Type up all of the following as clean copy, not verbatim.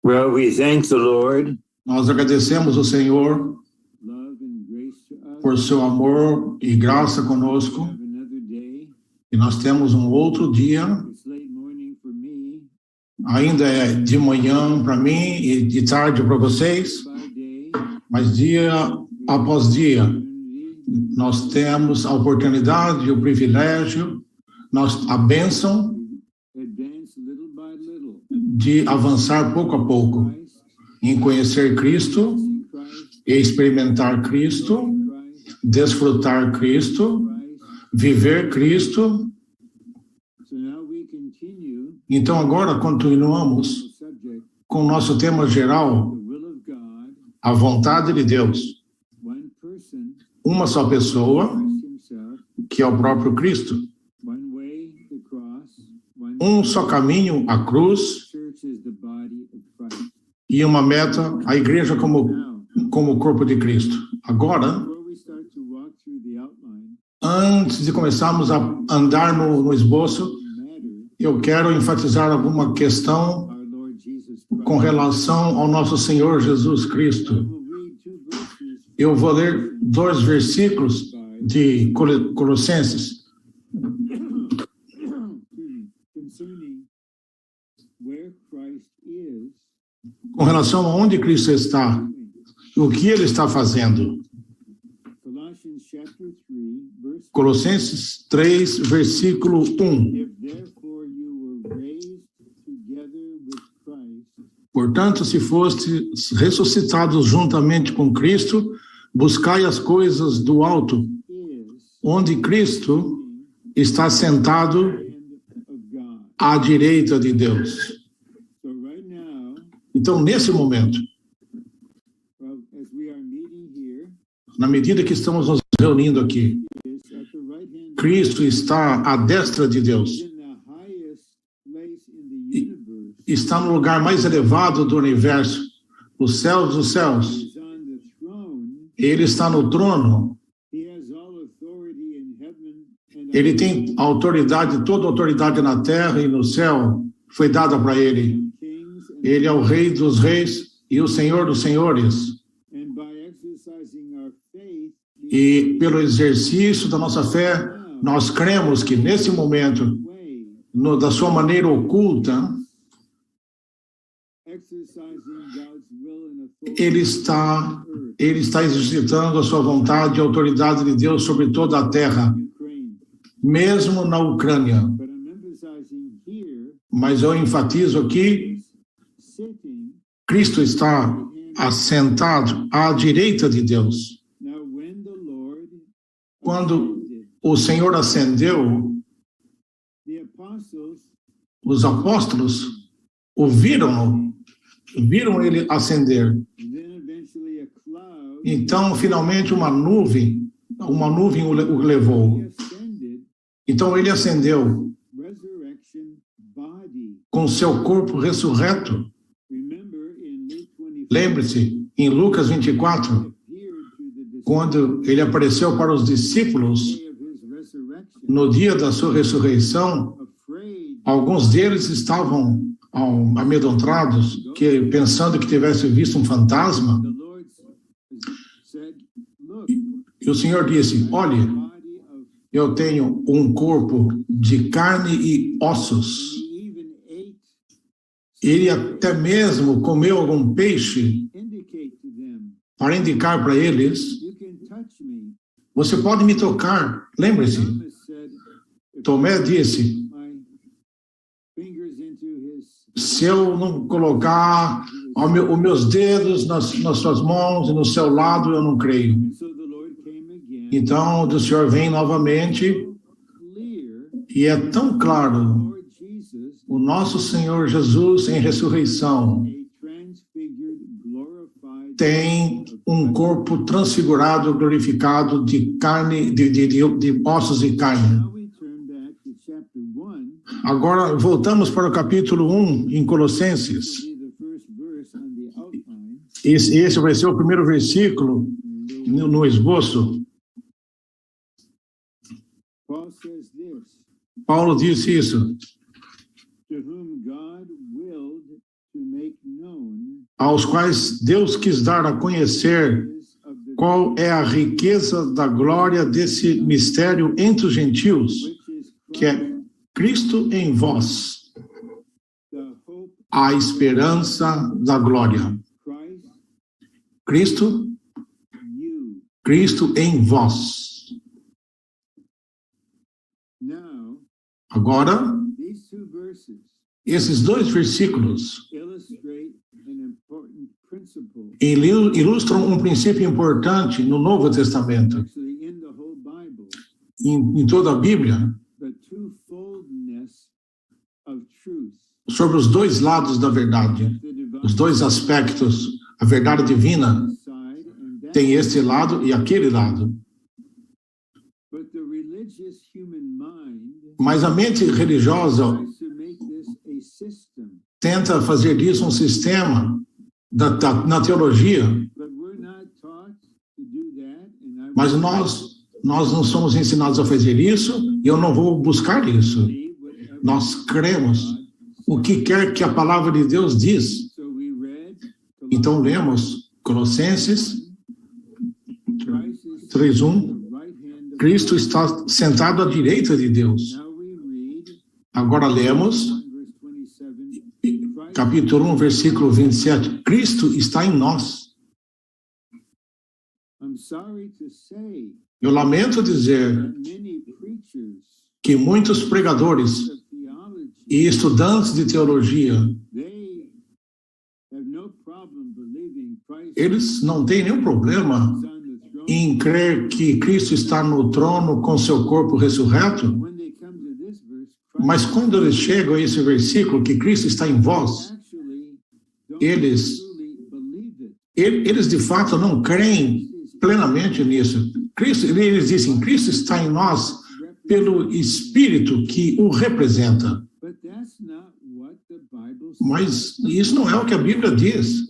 Well, we thank the Lord Nós agradecemos ao Senhor por seu amor e graça conosco. E nós temos um outro dia. Ainda é de manhã para mim e de tarde para vocês, mas dia após dia nós temos a oportunidade, o privilégio, a bênção de avançar pouco a pouco em conhecer Cristo, experimentar Cristo, desfrutar Cristo, viver Cristo. Então agora continuamos com o nosso tema geral, a vontade de Deus. Uma só pessoa, que é o próprio Cristo. Um só caminho, a cruz, e uma meta, a igreja como corpo de Cristo. Agora, antes de começarmos a andar no esboço, eu quero enfatizar alguma questão com relação ao nosso Senhor Jesus Cristo. Eu vou ler 2 versículos de Colossenses. Com relação a onde Cristo está, o que Ele está fazendo. Colossenses 3, versículo 1. Portanto, se fostes ressuscitados juntamente com Cristo, buscai as coisas do alto, onde Cristo está sentado à direita de Deus. Então, nesse momento, na medida que estamos nos reunindo aqui, Cristo está à destra de Deus. Está no lugar mais elevado do universo, os céus dos céus. Ele está no trono. Ele tem autoridade, toda a autoridade na terra e no céu foi dada para ele. Ele é o Rei dos reis e o Senhor dos senhores. E pelo exercício da nossa fé, nós cremos que nesse momento, da sua maneira oculta, ele está exercitando a sua vontade e a autoridade de Deus sobre toda a terra, mesmo na Ucrânia. Mas eu enfatizo aqui, Cristo está assentado à direita de Deus. Quando o Senhor ascendeu, os apóstolos viram ele ascender. Então, finalmente, uma nuvem o levou. Então, ele ascendeu com seu corpo ressurreto. Lembre-se, em Lucas 24, quando ele apareceu para os discípulos no dia da sua ressurreição, alguns deles estavam amedrontados, pensando que tivesse visto um fantasma. E o Senhor disse: olhe, eu tenho um corpo de carne e ossos. Ele até mesmo comeu algum peixe para indicar para eles: você pode me tocar. Lembre-se, Tomé disse: se eu não colocar os meus dedos nas suas mãos e no seu lado, eu não creio. Então, o Senhor vem novamente e é tão claro, o nosso Senhor Jesus em ressurreição tem um corpo transfigurado, glorificado de carne, de ossos e carne. Agora, voltamos para o capítulo 1, em Colossenses. Esse vai ser o primeiro versículo no esboço. Paulo disse isso. aos quais Deus quis dar a conhecer qual é a riqueza da glória desse mistério entre os gentios, que é Cristo em vós, a esperança da glória. Cristo em vós. Agora, esses dois versículos ilustram um princípio importante no Novo Testamento, em toda a Bíblia, sobre os dois lados da verdade, os dois aspectos. A verdade divina tem esse lado e aquele lado. Mas a mente religiosa tenta fazer disso um sistema na teologia, mas nós não somos ensinados a fazer isso e eu não vou buscar isso. Nós cremos o que quer que a palavra de Deus diz. Então lemos Colossenses 3:1. Cristo está sentado à direita de Deus. Agora lemos capítulo 1, versículo 27. Cristo está em nós. Eu lamento dizer que muitos pregadores e estudantes de teologia, eles não têm nenhum problema em crer que Cristo está no trono com seu corpo ressurreto, mas quando eles chegam a esse versículo, que Cristo está em vós, eles de fato não creem plenamente nisso. Eles dizem, Cristo está em nós pelo Espírito que o representa. Mas isso não é o que a Bíblia diz.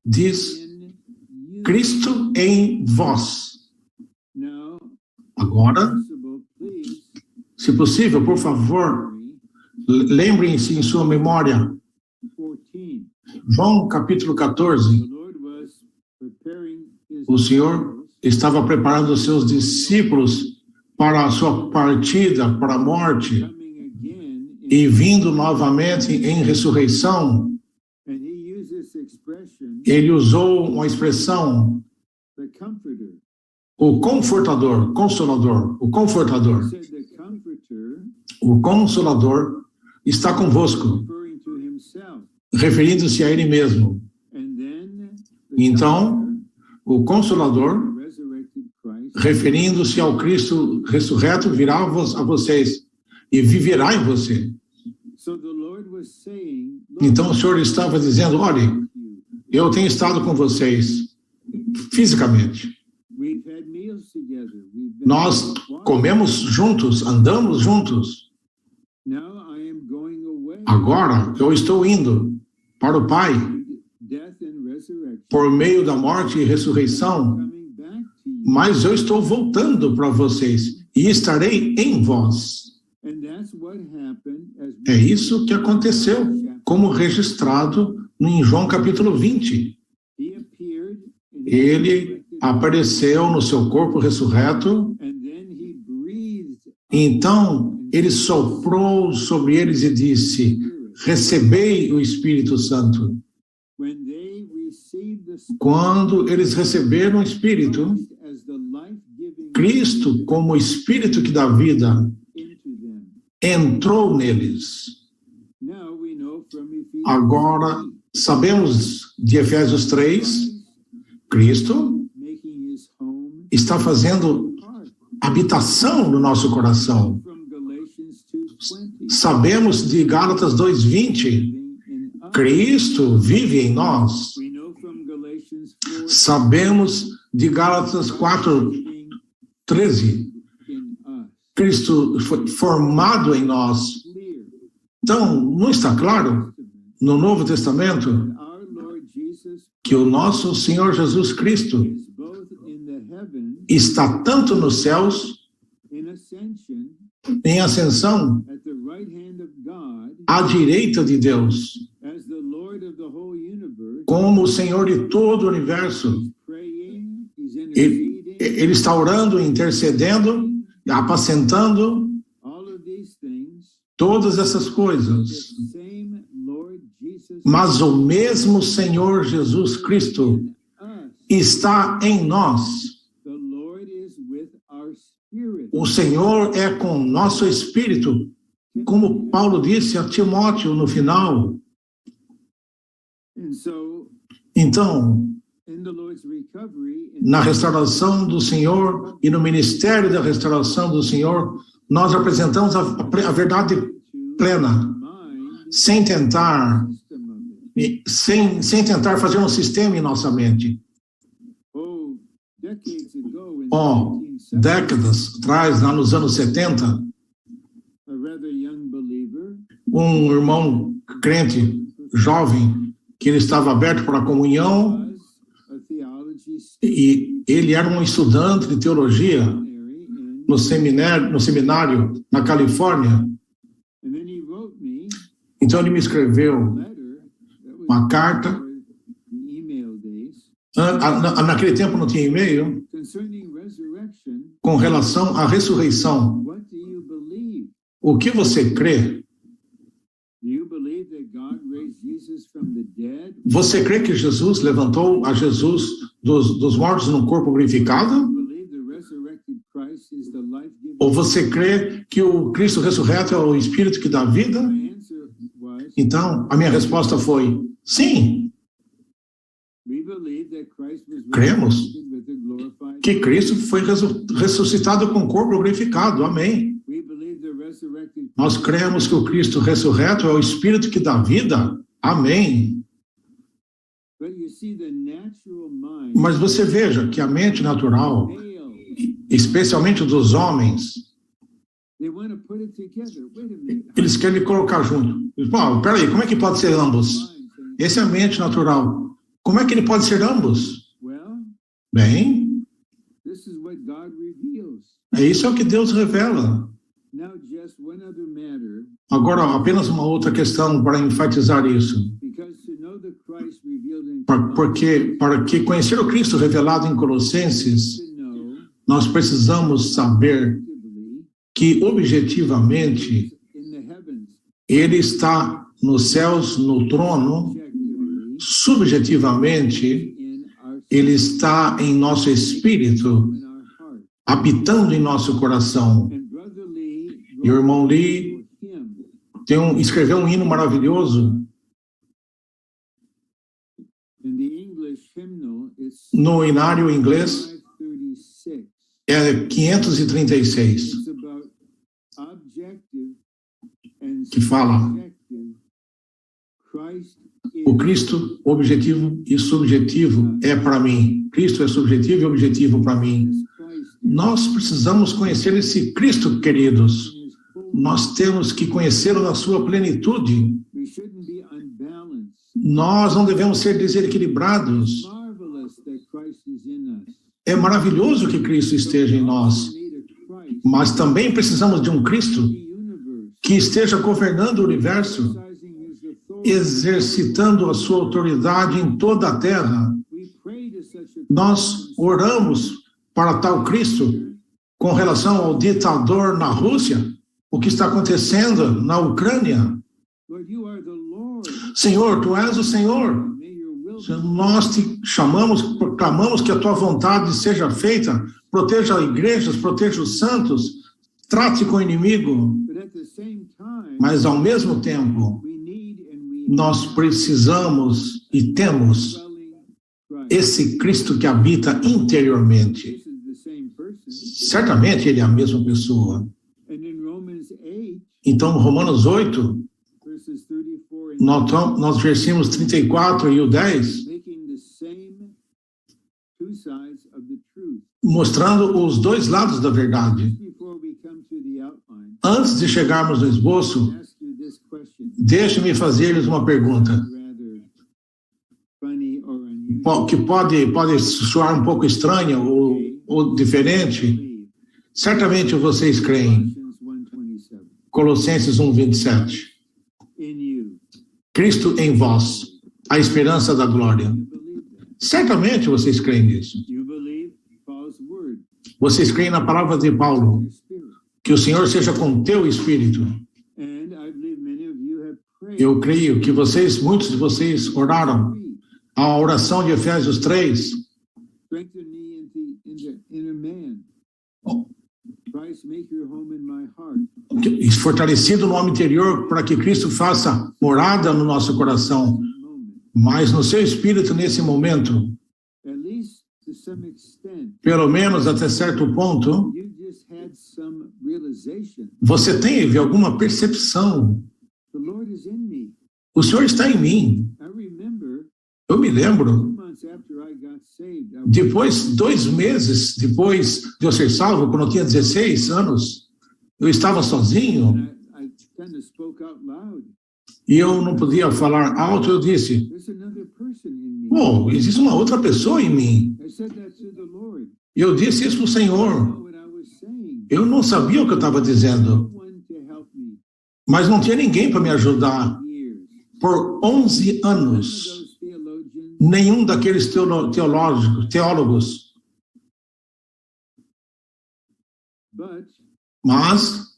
Diz Cristo em vós. Agora, se possível, por favor, lembrem-se em sua memória. João capítulo 14. O Senhor estava preparando os seus discípulos para a sua partida, para a morte, e vindo novamente em ressurreição. Ele usou uma expressão, o confortador, consolador, o confortador. O consolador está convosco, referindo-se a ele mesmo. Então, o consolador, referindo-se ao Cristo ressurreto, virá a vocês e viverá em você. Então o Senhor estava dizendo, olhe, eu tenho estado com vocês fisicamente. Nós comemos juntos, andamos juntos. Agora eu estou indo para o Pai por meio da morte e ressurreição, mas eu estou voltando para vocês e estarei em vós. É isso que aconteceu, como registrado em João capítulo 20. Ele apareceu no seu corpo ressurreto, então ele soprou sobre eles e disse, recebei o Espírito Santo. Quando eles receberam o Espírito, Cristo, como o Espírito que dá vida, entrou neles. Agora, sabemos de Efésios 3, Cristo está fazendo habitação no nosso coração. Sabemos de Gálatas 2:20, Cristo vive em nós. Sabemos de Gálatas 4:13, Cristo foi formado em nós. Então, não está claro no Novo Testamento que o nosso Senhor Jesus Cristo está tanto nos céus, em ascensão, à direita de Deus, as the Lord of the whole universe, como o Senhor de todo o universo. praying, he's Ele está orando, intercedendo, apacentando all of these things. todas essas coisas. The same Lord Jesus Mas o mesmo Senhor Jesus Cristo in us. está em nós. The Lord is with our spirit. O Senhor é com nosso espírito, como Paulo disse a Timóteo no final. And so, Então, in the Lord's recovery, na restauração do Senhor e no ministério da restauração do Senhor, nós apresentamos a verdade plena, mind, sem tentar, system of it. sem tentar fazer um sistema em nossa mente. Oh, decades ago in Oh, 1970, décadas atrás, lá nos anos 70, a rather young believer um irmão crente, jovem, que ele estava aberto para a comunhão, was a theology e ele era um estudante de teologia seminary in, no seminário na Califórnia. and then he wrote me Então ele me escreveu a letter that was uma carta. before the email days Naquele tempo não tinha e-mail, concerning resurrection. com relação à ressurreição. What do you believe? O que você crê? Do you believe that God raised Jesus from the dead? Você crê que Jesus levantou a Jesus dos mortos num corpo glorificado? Do you believe the resurrected Christ is the life-giving? Ou você crê que o Cristo ressurreto é o Espírito que dá vida? My answer was, Então, a minha resposta foi sim. we believe that Christ was Cremos resurrected with a glorified que Cristo foi ressuscitado com o corpo glorificado. Amém. We believe the resurrected Nós cremos que o Cristo ressurreto é o Espírito que dá vida. Amém. But you see, the natural mind Mas você veja que a mente natural, fails. especialmente dos homens, They want to put it together. Wait a minute. eles querem colocar junto. Bom, peraí, como é que pode ser ambos? Mind saying, Essa é a mente natural. Como é que ele pode ser ambos? well, Bem, this is what God reveals. isso é o que Deus revela. Now, just one other matter, Agora, apenas uma outra questão para enfatizar isso. because to know the Christ revealed in Para que conhecer o Cristo revelado em Colossenses, to know nós precisamos saber actively que, objetivamente, in the heavens, ele está nos céus, no trono, objectively subjetivamente, in our ele está em nosso espírito, in our heart. habitando em nosso coração. And Brother Lee E o irmão Lee him escreveu um hino maravilhoso. in the English hymnal. It's No hinário inglês 536. é 536, It's about objective and que fala subjective. Christ is o Cristo objetivo e subjetivo é para mim. Cristo é subjetivo e objetivo para mim. Christ Nós precisamos conhecer esse Cristo, queridos. in his full. Nós temos que conhecê-lo na sua plenitude. We shouldn't be unbalanced. Nós não devemos ser desequilibrados. Marvelous that Christ is in us. É maravilhoso que Cristo esteja em nós, We need a Christ mas também precisamos de um Cristo in the universe, que esteja governando o universo, exercising his authority. exercitando a sua autoridade em toda a terra. We pray to such a Nós oramos para tal Cristo com relação ao ditador na Rússia, o que está acontecendo na Ucrânia. Lord, you are the Lord. Senhor, tu és o Senhor. May your will be Nós te chamamos, proclamamos que a tua vontade seja feita. Proteja igrejas, proteja os santos, trate com o inimigo. but at the same time, Mas, ao mesmo tempo, we need and we nós precisamos e temos dwelling Christ. esse Cristo que habita interiormente. This is the same person. Certamente ele é a mesma pessoa. And in Romans 8, Então, Romanos 8, verses 34 and nós versículos 34 e o 10, making the same two sides of the truth. mostrando os dois lados da verdade. Before we come to the outline, Antes de chegarmos no esboço, I ask you this question, deixe-me fazer-lhes uma pergunta, rather funny or unusual. que pode soar um pouco estranha ou diferente. Certamente vocês creem. Colossians 1:27. Colossenses 1:27. In Cristo em vós, a esperança da glória. Certamente vocês creem nisso. Vocês creem na palavra de Paulo. Que o Senhor seja com teu espírito. Eu creio que muitos de vocês oraram a oração de Efésios 3. Fortalecido no homem interior para que Cristo faça morada no nosso coração. Mas no seu espírito nesse momento, pelo menos até certo ponto, você teve alguma percepção. O Senhor está em mim. Eu me lembro, depois, 2 meses depois de eu ser salvo, quando eu tinha 16 anos, eu estava sozinho e eu não podia falar alto. Eu disse, existe uma outra pessoa em mim. E eu disse isso para o Senhor. Eu não sabia o que eu estava dizendo, mas não tinha ninguém para me ajudar. Por 11 anos, nenhum daqueles teólogos. Mas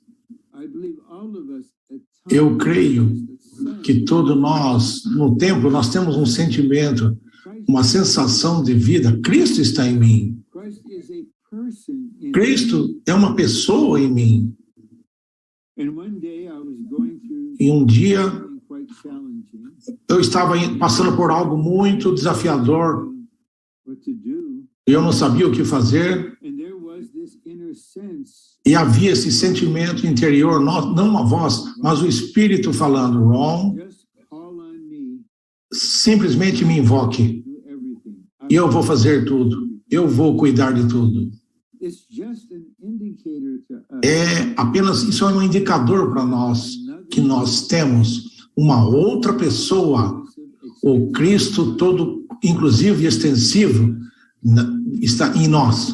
eu creio que todos nós, no templo, nós temos um sentimento, uma sensação de vida. Cristo está em mim. Cristo é uma pessoa em mim. E um dia eu estava passando por algo muito desafiador. Eu não sabia o que fazer. E havia esse sentimento interior, não a voz, mas o Espírito falando, Ron, simplesmente me invoque. E eu vou fazer tudo. Eu vou cuidar de tudo. Isso é um indicador para nós, que nós temos uma outra pessoa, o Cristo todo, inclusive e extensivo, está em nós,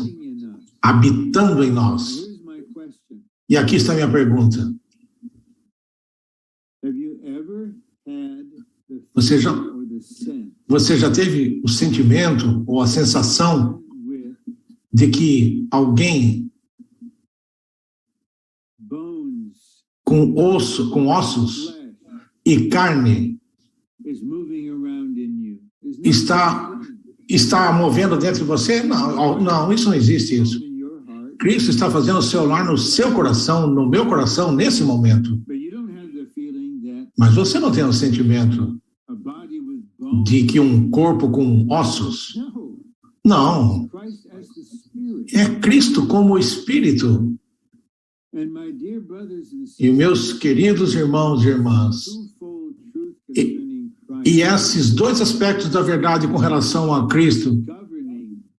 habitando em nós. E aqui está a minha pergunta. Você já teve o sentimento ou a sensação de que alguém com ossos e carne está movendo dentro de você? Não, isso não existe isso. Cristo está fazendo o seu lar no seu coração, no meu coração, nesse momento. Mas você não tem o sentimento de que um corpo com ossos? Não. É Cristo como Espírito. E meus queridos irmãos e irmãs, e esses 2 aspectos da verdade com relação a Cristo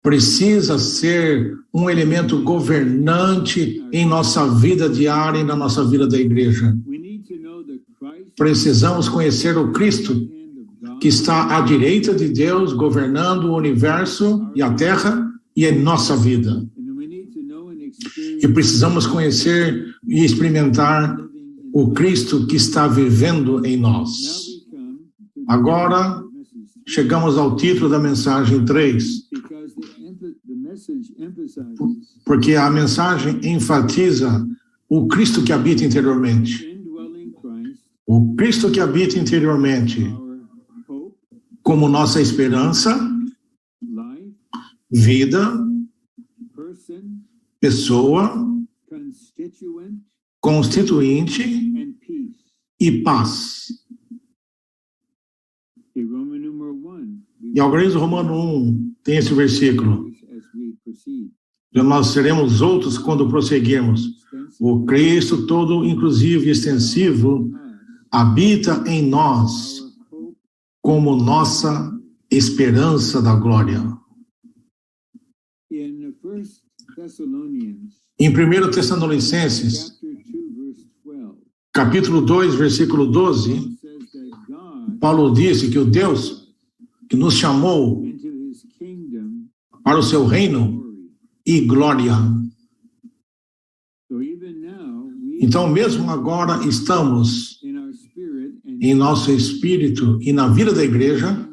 precisa ser um elemento governante em nossa vida diária e na nossa vida da igreja. Precisamos conhecer o Cristo que está à direita de Deus, governando o universo e a terra e em nossa vida. E precisamos conhecer e experimentar o Cristo que está vivendo em nós. Agora, chegamos ao título da mensagem 3. Porque a mensagem enfatiza o Cristo que habita interiormente. O Cristo que habita interiormente como nossa esperança, vida, pessoa, constituinte e paz. E ao grande Romano 1 tem esse versículo. E nós seremos outros quando prosseguirmos. O Cristo todo inclusivo e extensivo habita em nós como nossa esperança da glória. Em 1 Tessalonicenses, capítulo 2, versículo 12, Paulo disse que o Deus que nos chamou para o seu reino e glória. Então, mesmo agora estamos em nosso espírito e na vida da igreja,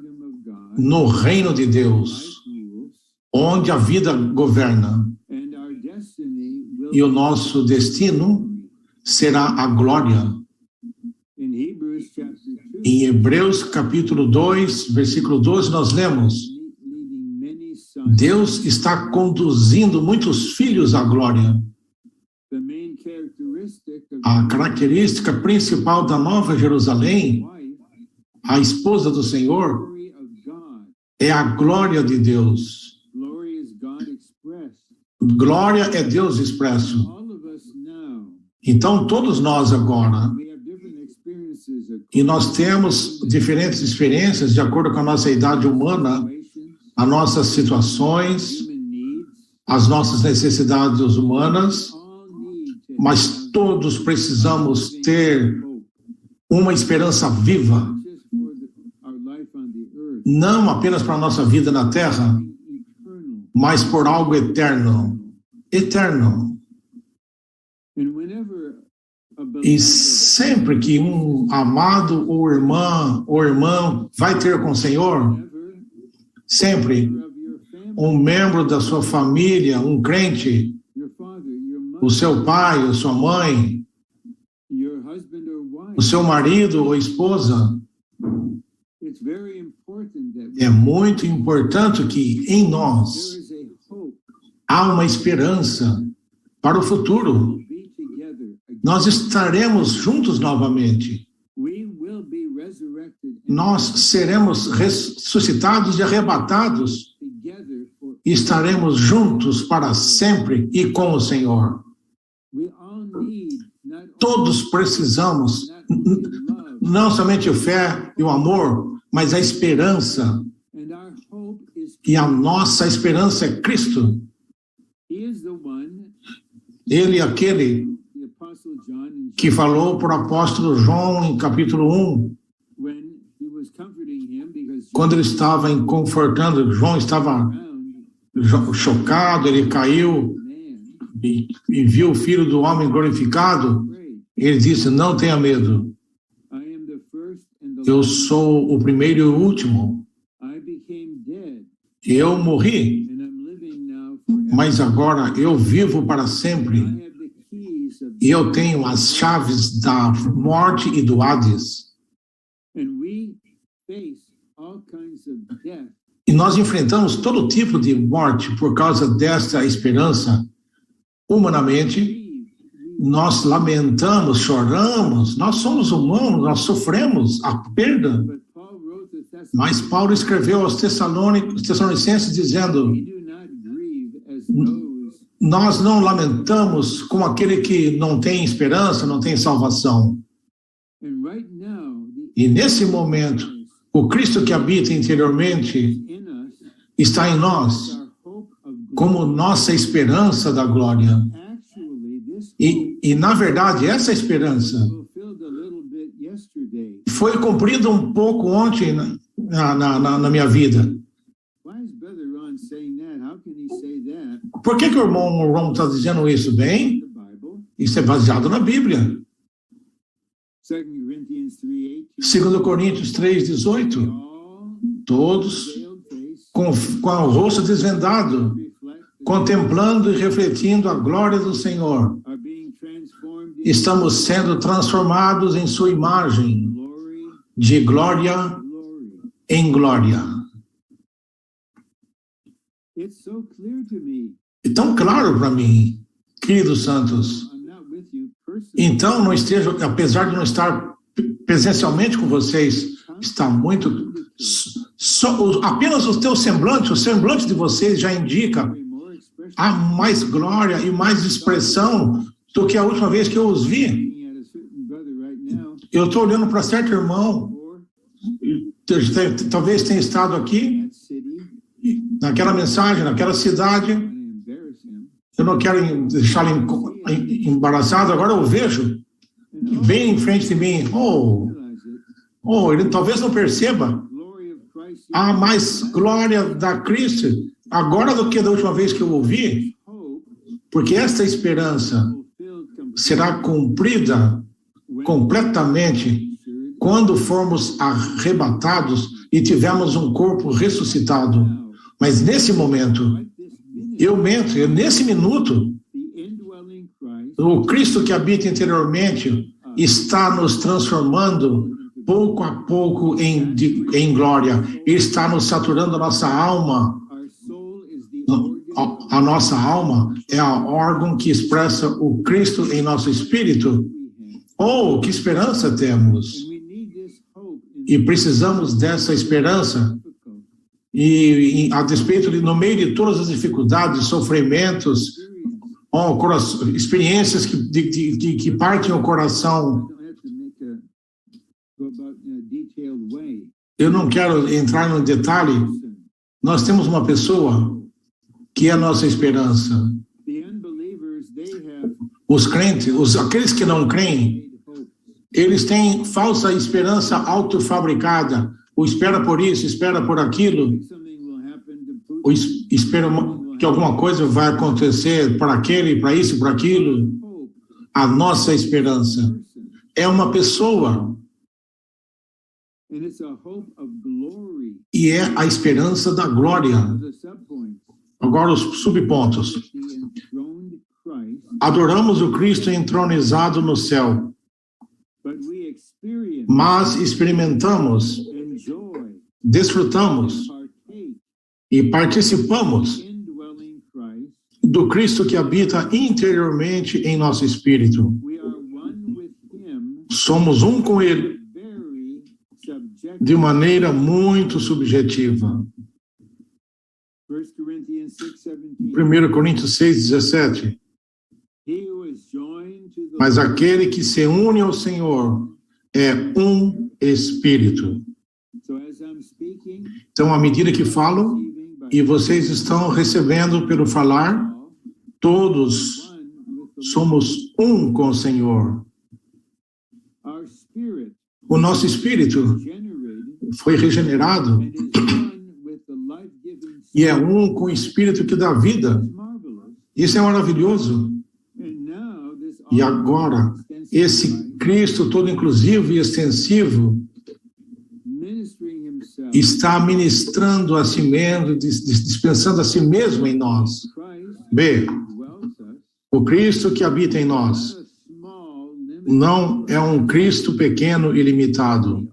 no reino de Deus, onde a vida governa. E o nosso destino será a glória. Em Hebreus capítulo 2, versículo 12, nós lemos: Deus está conduzindo muitos filhos à glória. A característica principal da Nova Jerusalém, a esposa do Senhor, é a glória de Deus. Glória é Deus expresso. Então, todos nós agora, e nós temos diferentes experiências de acordo com a nossa idade humana, as nossas situações, as nossas necessidades humanas, mas todos precisamos ter uma esperança viva, não apenas para a nossa vida na Terra, mas por algo eterno. Eterno. E sempre que um amado ou irmão vai ter com o Senhor, sempre um membro da sua família, um crente, o seu pai, a sua mãe, o seu marido ou esposa, é muito importante que em nós há uma esperança para o futuro. Nós estaremos juntos novamente. Nós seremos ressuscitados e arrebatados e estaremos juntos para sempre e com o Senhor. Todos precisamos, não somente a fé e o amor, mas a esperança. E a nossa esperança é Cristo. Ele é aquele que falou para o apóstolo João em capítulo 1, quando ele estava confortando, João estava chocado, ele caiu e viu o Filho do Homem glorificado. Ele disse: não tenha medo, eu sou o primeiro e o último. Eu morri, mas agora eu vivo para sempre. E eu tenho as chaves da morte e do Hades. E nós enfrentamos todo tipo de morte por causa dessa esperança. Humanamente, nós lamentamos, choramos, nós somos humanos, nós sofremos a perda. Mas Paulo escreveu aos Tessalonicenses dizendo: nós não lamentamos como aquele que não tem esperança, não tem salvação. E nesse momento, o Cristo que habita interiormente está em nós como nossa esperança da glória. E na verdade, essa esperança foi cumprida um pouco ontem na minha vida. Por que o irmão Ron está dizendo isso? Bem, isso é baseado na Bíblia. 2 Coríntios 3:18. Todos com o rosto desvendado, contemplando e refletindo a glória do Senhor, estamos sendo transformados em sua imagem, de glória em glória. É tão claro para mim, queridos santos. Então, não esteja, apesar de não estar presencialmente com vocês, está muito... apenas o teu semblante, o semblante de vocês já indica há mais glória e mais expressão do que a última vez que eu os vi. Eu estou olhando para certo irmão, talvez tenha estado aqui, naquela mensagem, naquela cidade. Eu não quero deixá-lo embaraçado, agora eu vejo bem em frente de mim. Ele talvez não perceba. Há mais glória da Cristo agora do que da última vez que eu ouvi, porque esta esperança será cumprida completamente quando formos arrebatados e tivermos um corpo ressuscitado. Mas nesse momento, nesse minuto, o Cristo que habita interiormente está nos transformando pouco a pouco em glória. Ele está nos saturando a nossa alma. A nossa alma é o órgão que expressa o Cristo em nosso espírito. Oh, que esperança temos! E precisamos dessa esperança. E a despeito no meio de todas as dificuldades, sofrimentos, experiências que partem o coração. Eu não quero entrar no detalhe. Nós temos uma pessoa que é a nossa esperança. Os crentes, aqueles que não creem, eles têm falsa esperança autofabricada. Ou espera por isso, espera por aquilo. Ou espera que alguma coisa vai acontecer para aquele, para isso, para aquilo. A nossa esperança é uma pessoa. E é a esperança da glória. Agora os subpontos. Adoramos o Cristo entronizado no céu, mas experimentamos, desfrutamos e participamos do Cristo que habita interiormente em nosso espírito. Somos um com Ele de maneira muito subjetiva. 1 Coríntios 6:17. Mas aquele que se une ao Senhor é um espírito. Então, à medida que falo, e vocês estão recebendo pelo falar, todos somos um com o Senhor. O nosso espírito foi regenerado e é um com o espírito que dá vida. Isso é maravilhoso. E agora, esse Cristo todo inclusivo e extensivo está ministrando a si mesmo, dispensando a si mesmo em nós. B. O Cristo que habita em nós não é um Cristo pequeno e limitado,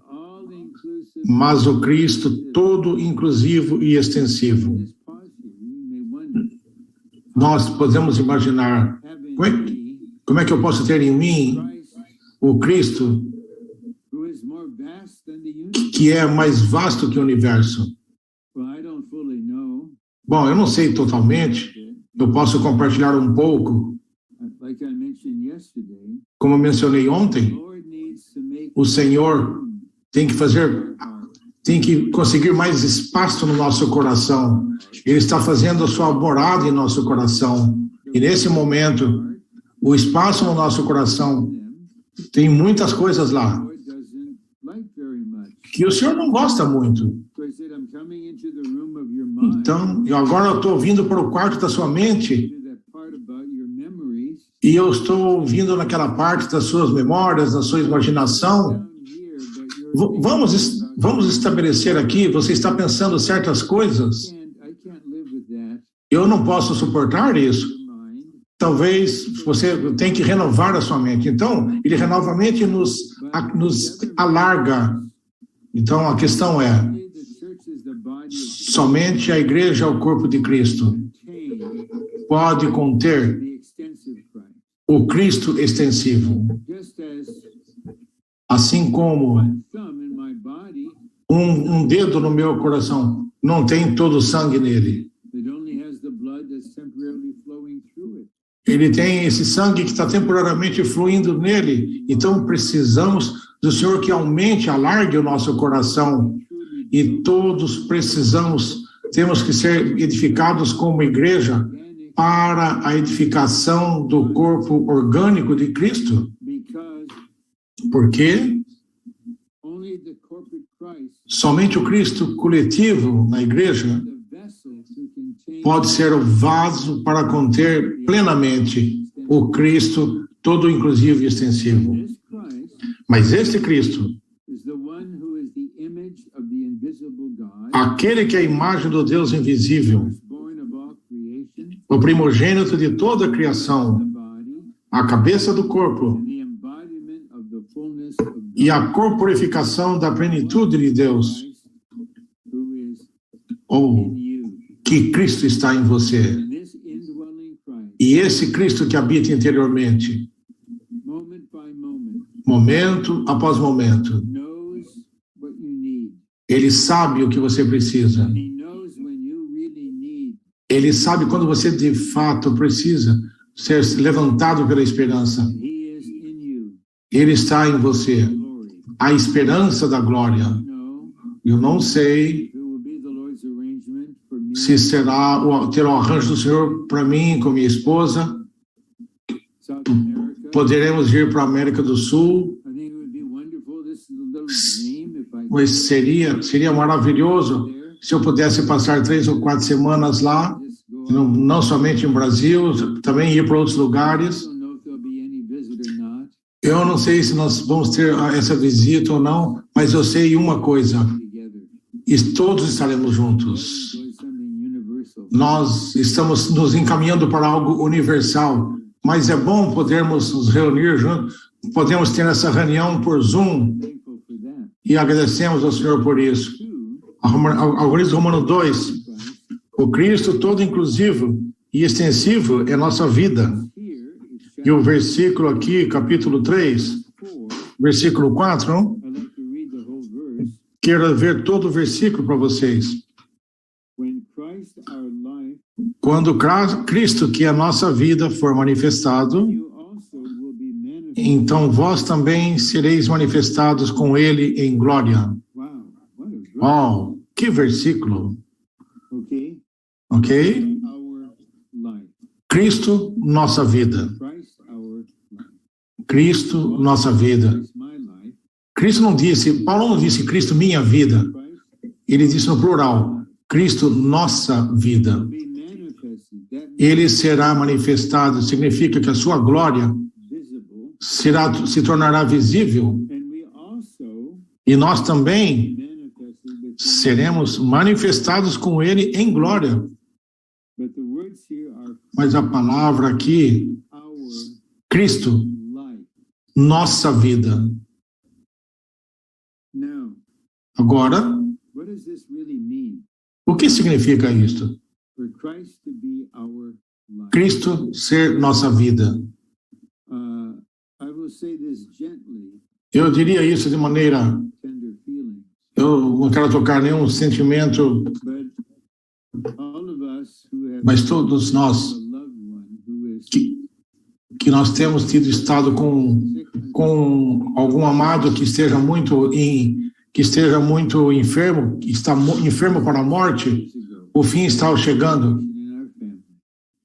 mas o Cristo todo inclusivo e extensivo. Nós podemos imaginar, como é que eu posso ter em mim o Cristo que é mais vasto que o universo? Bom, eu não sei totalmente, eu posso compartilhar um pouco. Como eu mencionei ontem, o Senhor tem que conseguir mais espaço no nosso coração. Ele está fazendo a sua morada em nosso coração. E nesse momento, o espaço no nosso coração tem muitas coisas lá que o Senhor não gosta muito. Então, agora eu estou vindo para o quarto da sua mente e eu estou ouvindo naquela parte das suas memórias, da sua imaginação. Vamos estabelecer aqui, você está pensando certas coisas. Eu não posso suportar isso. Talvez você tenha que renovar a sua mente. Então, ele renova a mente e nos alarga. Então, a questão é, somente a igreja é o corpo de Cristo. Pode conter o Cristo extensivo. Assim como um dedo no meu coração não tem todo o sangue nele. Ele tem esse sangue que está temporariamente fluindo nele. Então precisamos do Senhor que aumente, alargue o nosso coração. E todos temos que ser edificados como igreja para a edificação do corpo orgânico de Cristo. Porque somente o Cristo coletivo na igreja pode ser o vaso para conter plenamente o Cristo todo inclusivo e extensivo. Mas este Cristo aquele que é a imagem do Deus invisível, firstborn of all creation, o primogênito de toda a the criação, body, a cabeça do corpo and the embodiment of the fullness of God. e a corporificação da plenitude de Deus, Christ, who is ou in you. que Cristo está em você. And this indwelling Christ, E esse Cristo que habita interiormente, moment by moment, momento após momento, knows what you need. ele sabe o que você precisa. And he knows when you really need. Ele sabe quando você de fato precisa ser levantado pela esperança. He is in you. Ele está em você, Glory. a esperança da glória. No, Eu não sei it will be the Lord's arrangement for me. se terá o arranjo do Senhor para mim, com minha esposa. South America. Poderemos ir para a América do Sul, I think it would be wonderful. This is a little dream if I mas seria maravilhoso could there. se eu pudesse passar 3 ou 4 semanas lá, Just go out. não somente em Brasil, também ir para outros I lugares. don't know if there'll be any visit or not Eu não sei se nós vamos ter essa visita ou não, mas eu sei uma coisa, together. e todos estaremos Let's juntos. enjoy something universal. Nós estamos nos encaminhando para algo universal, mas é bom podermos nos reunir juntos, podemos ter essa reunião por Zoom, Thankful for that. e agradecemos ao Senhor por isso. 2, Ao Coríntios Romano 2, Christ o Cristo todo inclusivo e extensivo é nossa vida. here is E o versículo aqui, capítulo 3, 4. versículo 4, I'd like to read the whole verse. quero ver todo o versículo para vocês. When Christ our life, Quando Cristo, que é a nossa vida, for manifestado, you also will be manifested. então vós também sereis manifestados com ele em glória. Wow, what a verse. Oh, que versículo, Okay, ok? our life. Cristo, nossa vida. Christ our life. Cristo, nossa vida. Christ my life. Cristo não disse, Paulo não disse Cristo, minha vida. Christ Ele disse no plural, Cristo, nossa vida. will be manifested. That means Ele será manifestado, significa que a sua glória visible. se tornará visível, And we also e nós também manifested with him. seremos manifestados com ele em glória. But the words here are Mas a palavra aqui, our Cristo, life. nossa vida. Now, Agora, what does this really mean? o que significa isto? For Christ to be our life. Cristo ser nossa vida. I will say this gently, Eu diria isso de maneira, tender feeling. eu não quero tocar nenhum sentimento, But all of us who have mas todos nós a loved one who is que nós temos tido estado sick com algum amado que esteja muito enfermo, que está enfermo para a morte, years ago o fim está chegando. in our family.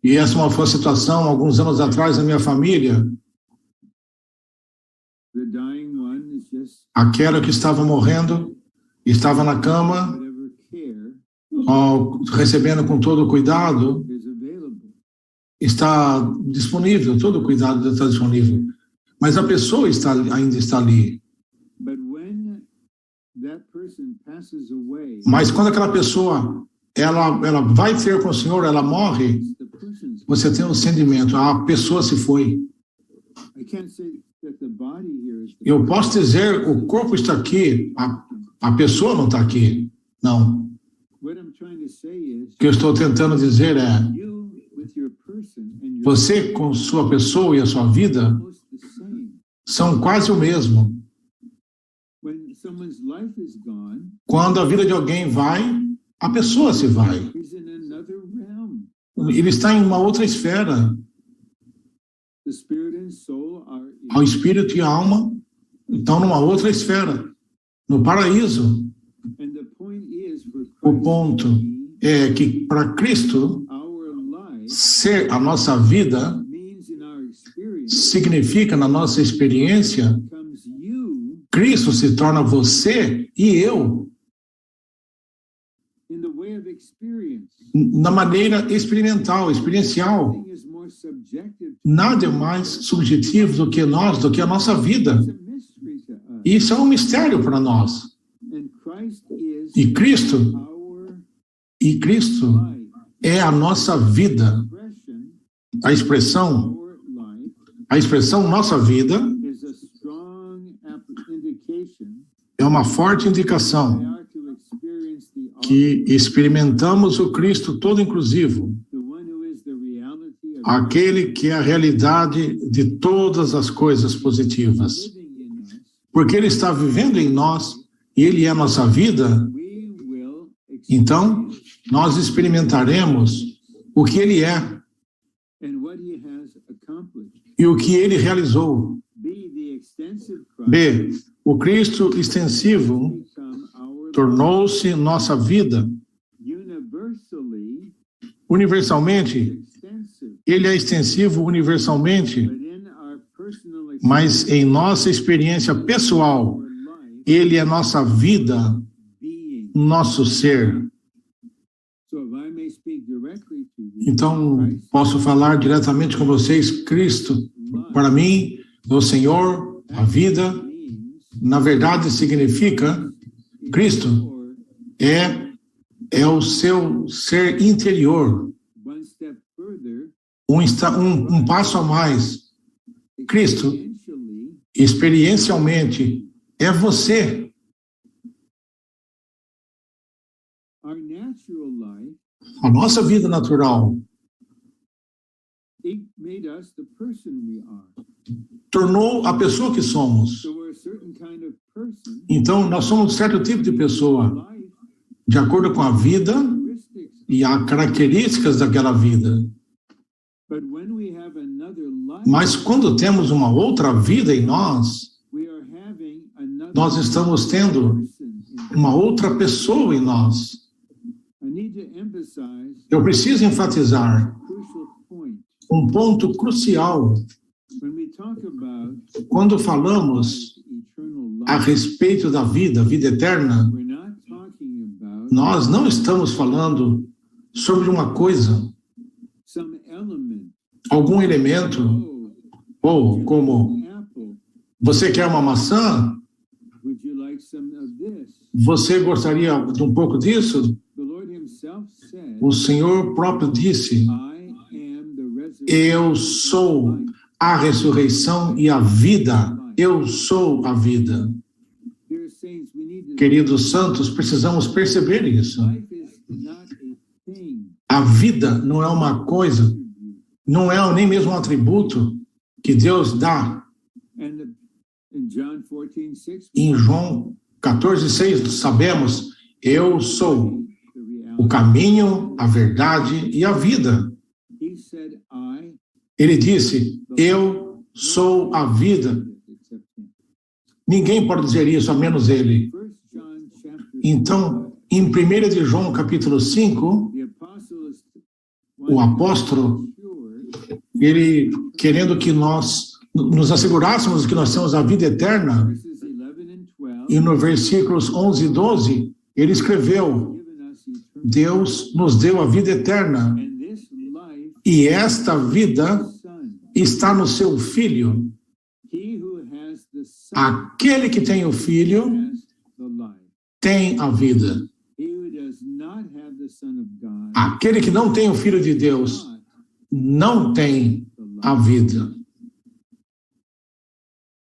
E essa foi uma situação, alguns anos atrás, na minha família. The dying one is just Aquela que estava morrendo, estava na cama, whatever care recebendo com todo o cuidado, is available. está disponível, todo o cuidado está disponível. Mas a pessoa ainda está ali. But when that person passes away, Mas quando aquela pessoa, ela vai ter com o Senhor, ela morre, it's the person's. você tem um sentimento, a pessoa se foi. I can't say that the body here is the Eu posso dizer, o corpo está aqui, a pessoa não está aqui. Não. What I'm trying to say is O que eu estou tentando dizer é, you with your person and your você com sua pessoa e a sua vida almost the same. são quase o mesmo. When someone's life is gone, Quando a vida de alguém vai, a pessoa se vai. he's in another realm. Ele está em uma outra esfera. The spirit and soul are in O espírito e a alma estão numa outra esfera, no paraíso. and the point is for O Christ ponto to be é que para Cristo, our life ser a nossa vida means in our experience significa, na nossa experiência, becomes you Cristo se torna você e eu, in the way of experience. na maneira experimental, experiencial. Nothing is more subjective. Nada é mais subjetivo do que nós, do que a nossa vida. It's a mystery to us. Isso é um mistério para nós. And Christ is E Cristo our E Cristo life, é a nossa vida. expression, A expressão, our life a expressão nossa vida is a strong indication é uma forte we indicação are to experience the que experimentamos o Cristo todo inclusivo, the one who is the reality of aquele que é a realidade de todas as coisas positivas. living in us. Porque Ele está vivendo em nós e Ele é a nossa vida, We will então nós experimentaremos o que Ele é and what he has accomplished. e o que Ele realizou. B, the extensive Christ B, o Cristo extensivo become our tornou-se nossa vida. universally Universalmente, extensive, Ele é extensivo universalmente, but in our personal mas em nossa experiência pessoal, our life Ele é nossa vida, being. nosso ser. So if I may speak directly to you, Então, Christ posso falar diretamente com vocês, Cristo, para mim, o Senhor, a vida, means na verdade significa, Cristo or é o seu ser interior, one step further, um passo a mais. Cristo, experientially, experiencialmente, é você. our natural life, A nossa vida natural it made us the person we are. tornou a pessoa que somos. So we're a certain kind of person. Então, nós somos um certo tipo de pessoa, Life de acordo com a vida characteristics. e as características daquela vida. But when we have another life, Mas quando temos uma outra vida em nós, we are having another nós estamos tendo person in uma outra pessoa em nós. I need to emphasize Eu preciso enfatizar a crucial point. um ponto crucial When we talk about quando falamos eternal a life, respeito da vida, vida eterna. we're not talking about Nós não estamos falando sobre uma coisa, some element. algum elemento, ou como An apple. você quer uma maçã, Would you like some of this? você gostaria de um pouco disso? The Lord himself said, O Senhor próprio disse, I am the resurrection. eu sou a ressurreição e a vida. Eu sou a vida. Dear saints, we need to Queridos santos, precisamos perceber isso. life is not a thing. A vida não é uma coisa, não é nem mesmo um atributo que Deus dá. And in John 14:6, Em João 14:6, sabemos, eu sou the reality. o caminho, a verdade e a vida. He said, I Ele disse, eu sou a vida. except him. Ninguém pode dizer isso, a menos ele. 1 John chapter Então, em 1 de João, capítulo 5, the apostle is o apóstolo, sure, ele querendo que nós nos assegurássemos que nós temos a vida eterna, verses 11 and 12, e no versículos 11 e 12, ele escreveu, given us eternal Deus nos deu a vida eterna, and this life e esta vida Son. está no seu Filho. He who has the Son Aquele que tem o Filho has the life. tem a vida. He who does not have the Son of God Aquele que não tem o Filho de Deus not não tem the life. a vida.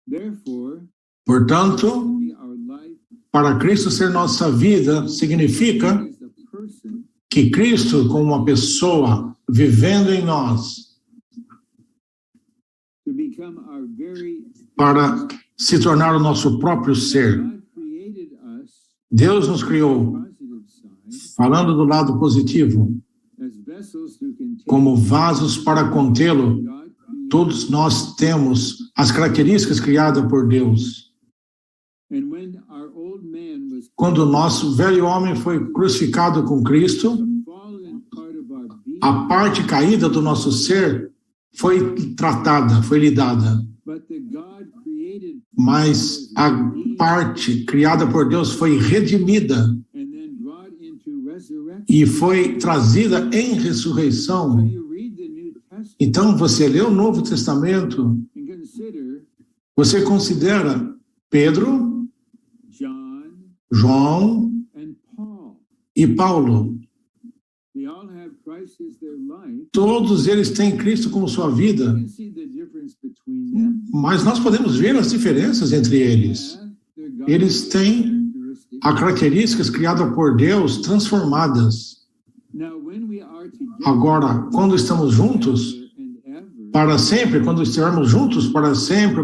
Therefore, Portanto, be our life para Cristo ser nossa vida, significa is the person que Cristo, como uma pessoa vivendo em nós, to become our very para se tornar o nosso próprio ser. God created us Deus nos criou, positive side falando do lado positivo, as vessels who contain como vasos para contê-lo. God created Todos nós temos as características criadas por Deus. and when our old man was Quando o nosso velho homem foi crucificado com Cristo, the fallen part of our being, a parte caída do nosso ser foi tratada, foi lidada. but the God created Mas a parte criada por Deus foi redimida and then brought into resurrection. e foi trazida em So ressurreição. you read the New Testament Então, você lê o Novo Testamento, and consider você considera Pedro, John João and Paul. e Paulo. Christ is their life, todos eles têm Cristo como sua you vida, can see the difference between them. mas nós podemos ver as diferenças entre eles. Yeah, they're God Eles têm characteristics. as características criadas por Deus transformadas. Now, when we are together, Agora, quando estamos juntos, and ever, para sempre, quando estivermos juntos para sempre,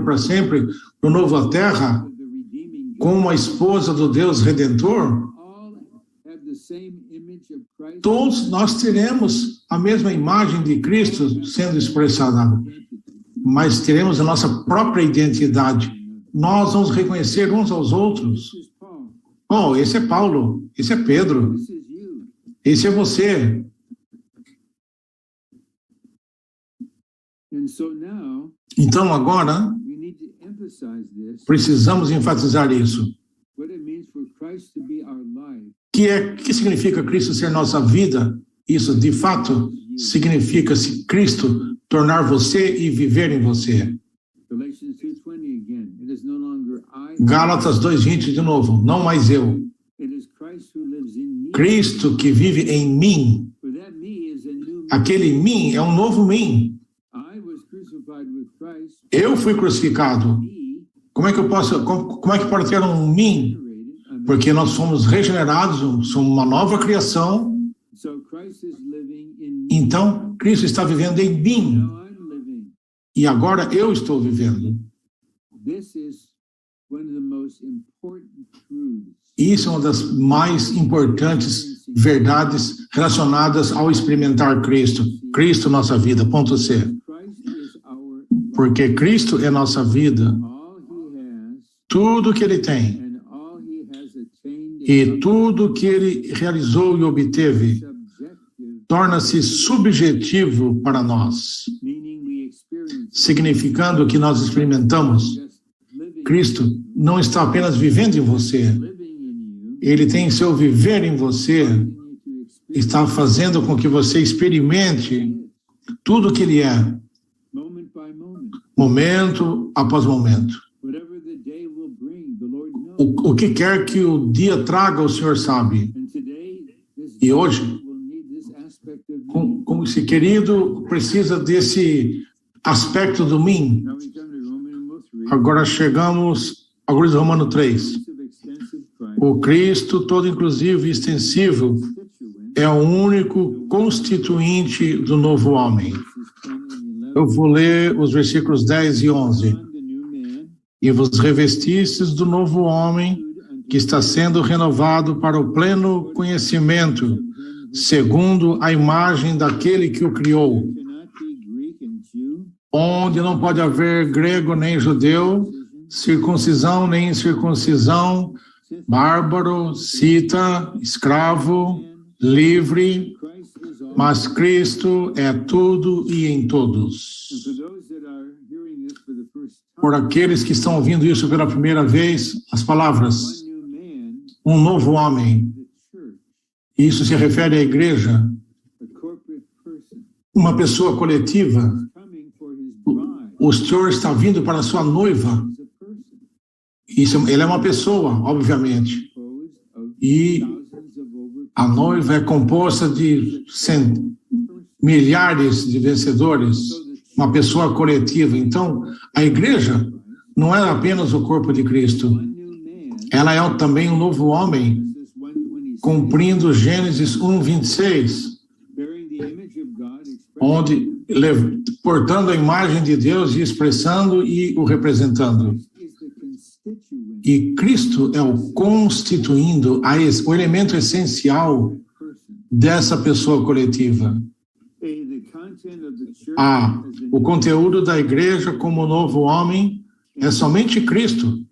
no novo terra, of the redeeming God, com a esposa do Deus Redentor, all have the same image of Christ. todos nós teremos a mesma imagem de Cristo sendo expressada, mas teremos a nossa própria identidade. Nós vamos reconhecer uns aos outros. This is Paul. Oh, esse é Paulo, esse é Pedro, This is you. esse é você. And so now Então agora we need to emphasize this, precisamos enfatizar isso. what it means for Christ to be our life. Que significa Cristo ser nossa vida? Isso, de fato, significa se Cristo tornar você e viver em você. Galatians 2:20 again. It is no longer I, Gálatas 2:20 de novo. Não mais eu. it is Christ who lives in me. Cristo que vive em mim. For that me is a new man. Aquele mim é um novo mim. I was crucified with Christ. Eu fui crucificado. Me, Como é que eu posso? Como é que pode ter um mim? generated. Porque nós fomos regenerados, somos uma nova criação. So Christ is living in me. Então, Cristo está vivendo em mim. Now I'm living. E agora eu estou vivendo. This is one of the most important truths. Isso é uma das mais importantes verdades relacionadas ao experimentar Cristo. Cristo, nossa vida. Ponto C. Christ is our life. Porque Cristo é nossa vida. All he has Tudo que ele tem and all he has attained e tudo que ele realizou e obteve subjective, torna-se subjetivo para nós, meaning we experience significando que nós experimentamos. just living, Cristo não está apenas vivendo em você, living in you, ele tem seu viver em você, causing you to experience está fazendo com que você experimente tudo que ele é, moment by moment. momento após momento. Whatever the day will bring, the Lord knows. O que quer que o dia traga, o Senhor sabe. And today, this E hoje, will need this aspect of me. como esse querido precisa desse aspecto do mim. Now we come to Romans 3. Agora chegamos ao Cruz Romano 3. Extensive Christ, O Cristo todo inclusivo e extensivo constituent, é o único constituinte do novo homem. verses 10 and 11. Eu vou ler os versículos 10 e 11. On the new man, E vos revestistes do novo homem, que está sendo renovado para o pleno conhecimento, segundo a imagem daquele que o criou, cannot be Greek and Jew, onde não pode haver grego nem judeu, circuncisão nem incircuncisão, bárbaro, cita, escravo, livre, Christ is all. mas Cristo é tudo e em And todos. for those that are hearing this for the first Por time, aqueles que estão ouvindo isso pela primeira vez, as palavras, one new man, um novo homem, the church, isso se refere à igreja, a corporate person, uma pessoa coletiva. coming for his bride, O Senhor está vindo para a sua noiva. is a person Isso, ele é uma pessoa, obviamente. composed of E thousands of over a noiva é composta de milhares de vencedores, uma pessoa coletiva. Então, a igreja não é apenas o corpo de Cristo. one new man, Ela é também um novo homem, Genesis 1:26, cumprindo Gênesis 1:26, bearing the image of God, expressed onde portando a imagem de Deus e expressando e o representando. is the constituent E Cristo é o constituindo, o elemento essencial person. dessa pessoa coletiva. The content of the church Ah, as the o conteúdo da igreja como novo homem é somente Cristo.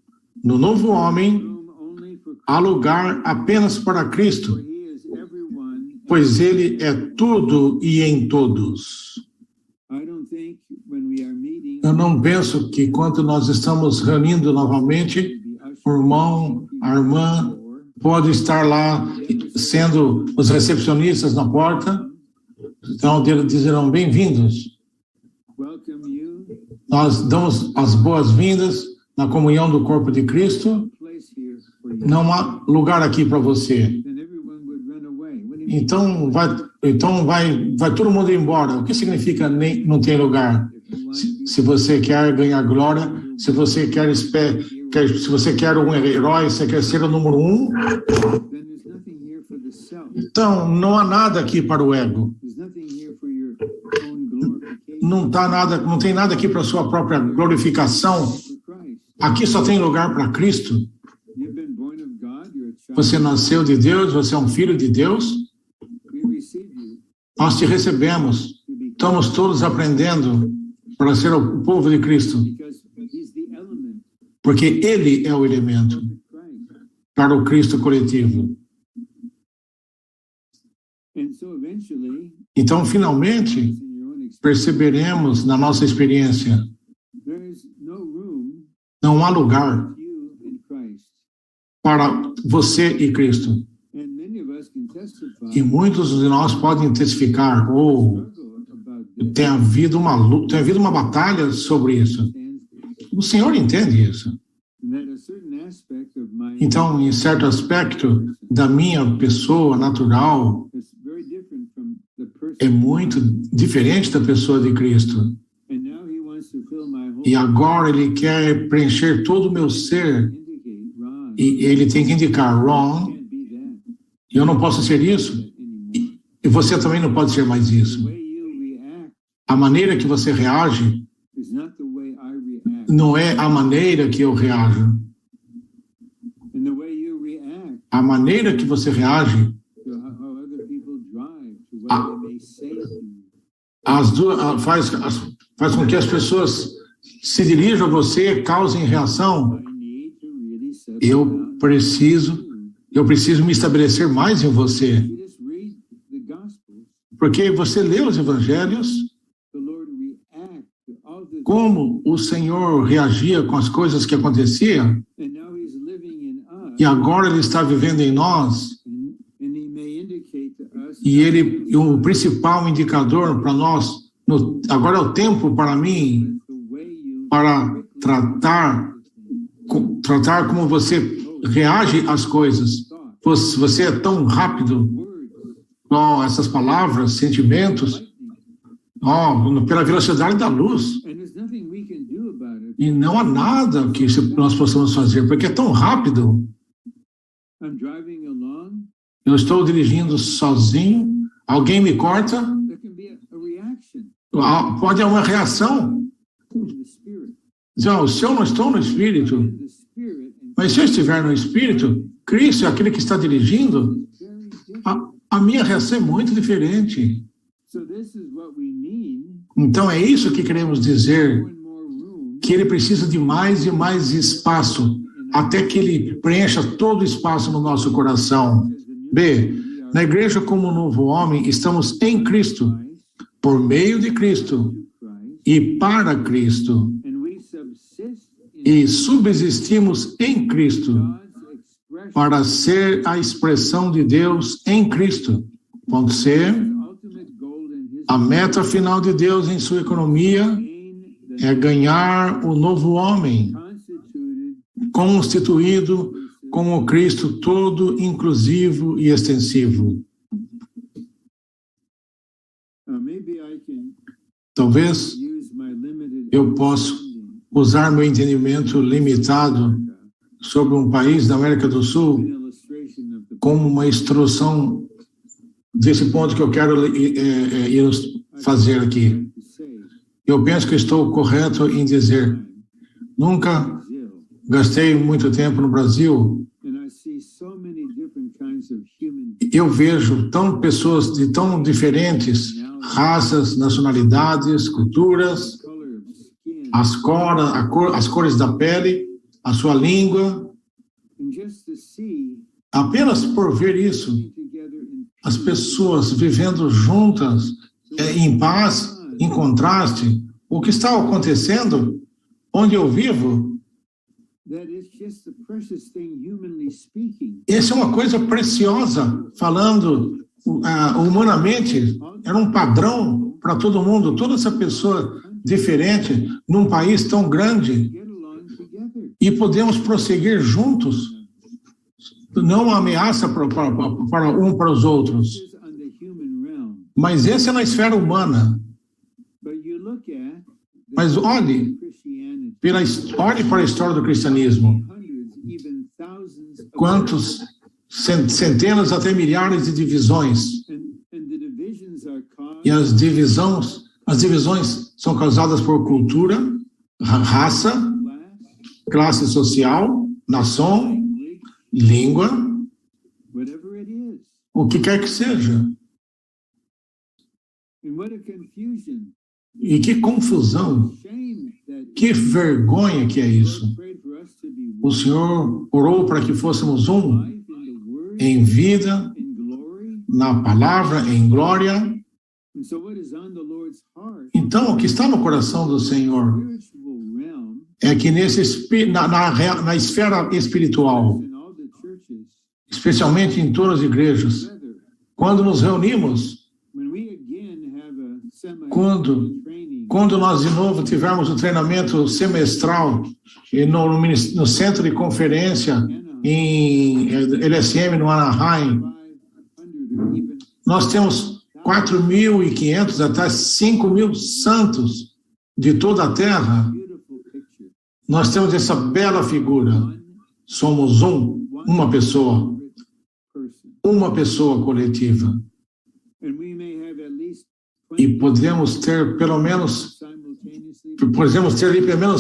No novo homem, room only for há lugar apenas para Cristo, for he is everyone. pois ele é tudo e em todos. I don't think when we are meeting, Eu não penso que quando nós estamos reunindo novamente, o irmão, a irmã, pode estar lá sendo os recepcionistas na porta, então eles dizerão bem-vindos. welcome you, Nós damos as boas-vindas na comunhão do corpo de Cristo. place here for you. Não há lugar aqui para você. Then everyone would run away. Wouldn't Então vai todo mundo embora. O que significa nem não tem lugar? Se você quer ganhar glória, se você quer um herói, se você quer ser o número 1, então não há nada aqui para o ego. Não tem nada aqui para a sua própria glorificação. Aqui só tem lugar para Cristo. Você nasceu de Deus, você é um filho de Deus. Nós te recebemos. Estamos todos aprendendo para ser o povo de Cristo. Porque Ele é o elemento para o Cristo coletivo. Então, finalmente, perceberemos na nossa experiência, não há lugar para você e Cristo. E muitos de nós podem testificar, tem havido uma luta, tem havido uma batalha sobre isso. O Senhor entende isso. Então, em certo aspecto da minha pessoa natural, é muito diferente da pessoa de Cristo. E agora Ele quer preencher todo o meu ser. E Ele tem que indicar, Ron, eu não posso ser isso. E você também não pode ser mais isso. A maneira que você reage não é a maneira que eu reajo. A maneira que você reage faz com que as pessoas se dirijam a você, causem reação. Eu preciso me estabelecer mais em você. Porque você lê os evangelhos, como o Senhor reagia com as coisas que aconteciam, e agora Ele está vivendo em nós, e o principal indicador para nós, agora é o tempo para mim, para tratar como você reage às coisas. Você é tão rápido com essas palavras, sentimentos, pela velocidade da luz. E não há nada que nós possamos fazer, porque é tão rápido. Eu estou dirigindo sozinho, alguém me corta, pode haver uma reação. Se eu não estou no Espírito, mas se eu estiver no Espírito, Cristo é aquele que está dirigindo, a minha reação é muito diferente. Então é isso que queremos dizer, que Ele precisa de mais e mais espaço, até que Ele preencha todo o espaço no nosso coração. B, na igreja como novo homem, estamos em Cristo, por meio de Cristo e para Cristo. E subsistimos em Cristo, para ser a expressão de Deus em Cristo. Ponto C, a meta final de Deus em sua economia é ganhar o novo homem, constituído como o Cristo todo, inclusivo e extensivo. Talvez eu possa usar meu entendimento limitado sobre um país da América do Sul como uma instrução desse ponto que eu quero fazer aqui. Eu penso que estou correto em dizer, nunca gastei muito tempo no Brasil. Eu vejo pessoas de tão diferentes raças, nacionalidades, culturas, as cores da pele, a sua língua. Apenas por ver isso, as pessoas vivendo juntas, em paz, em contraste, o que está acontecendo onde eu vivo, essa é uma coisa preciosa, falando humanamente, era um padrão para todo mundo, toda essa pessoa diferente, num país tão grande, e podemos prosseguir juntos, não uma ameaça para os outros. Mas esse é na esfera humana. Mas olhe para a história do cristianismo. Quantos centenas até milhares de divisões. E as divisões são causadas por cultura, raça, classe social, nação, língua, o que quer que seja. E que confusão, que vergonha que é isso. O Senhor orou para que fôssemos um em vida, na palavra, em glória. Então, o que está no coração do Senhor é que na esfera espiritual, especialmente em todas as igrejas, quando nos reunimos, quando nós de novo tivermos o treinamento semestral no centro de conferência em LSM, no Anaheim, nós temos 4.500 até 5.000 santos de toda a terra. Nós temos essa bela figura. Somos uma pessoa coletiva. E podemos ter ali pelo menos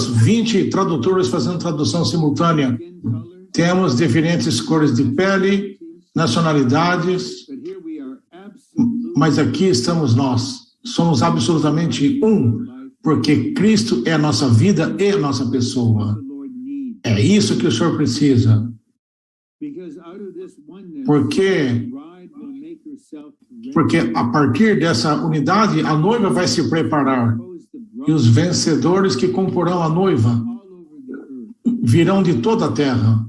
20 tradutores fazendo tradução simultânea. Temos diferentes cores de pele, nacionalidades, mas aqui estamos nós. Somos absolutamente porque Cristo é a nossa vida e a nossa pessoa. É isso que o Senhor precisa. Porque a partir dessa unidade, a noiva vai se preparar. E os vencedores que comporão a noiva virão de toda a terra.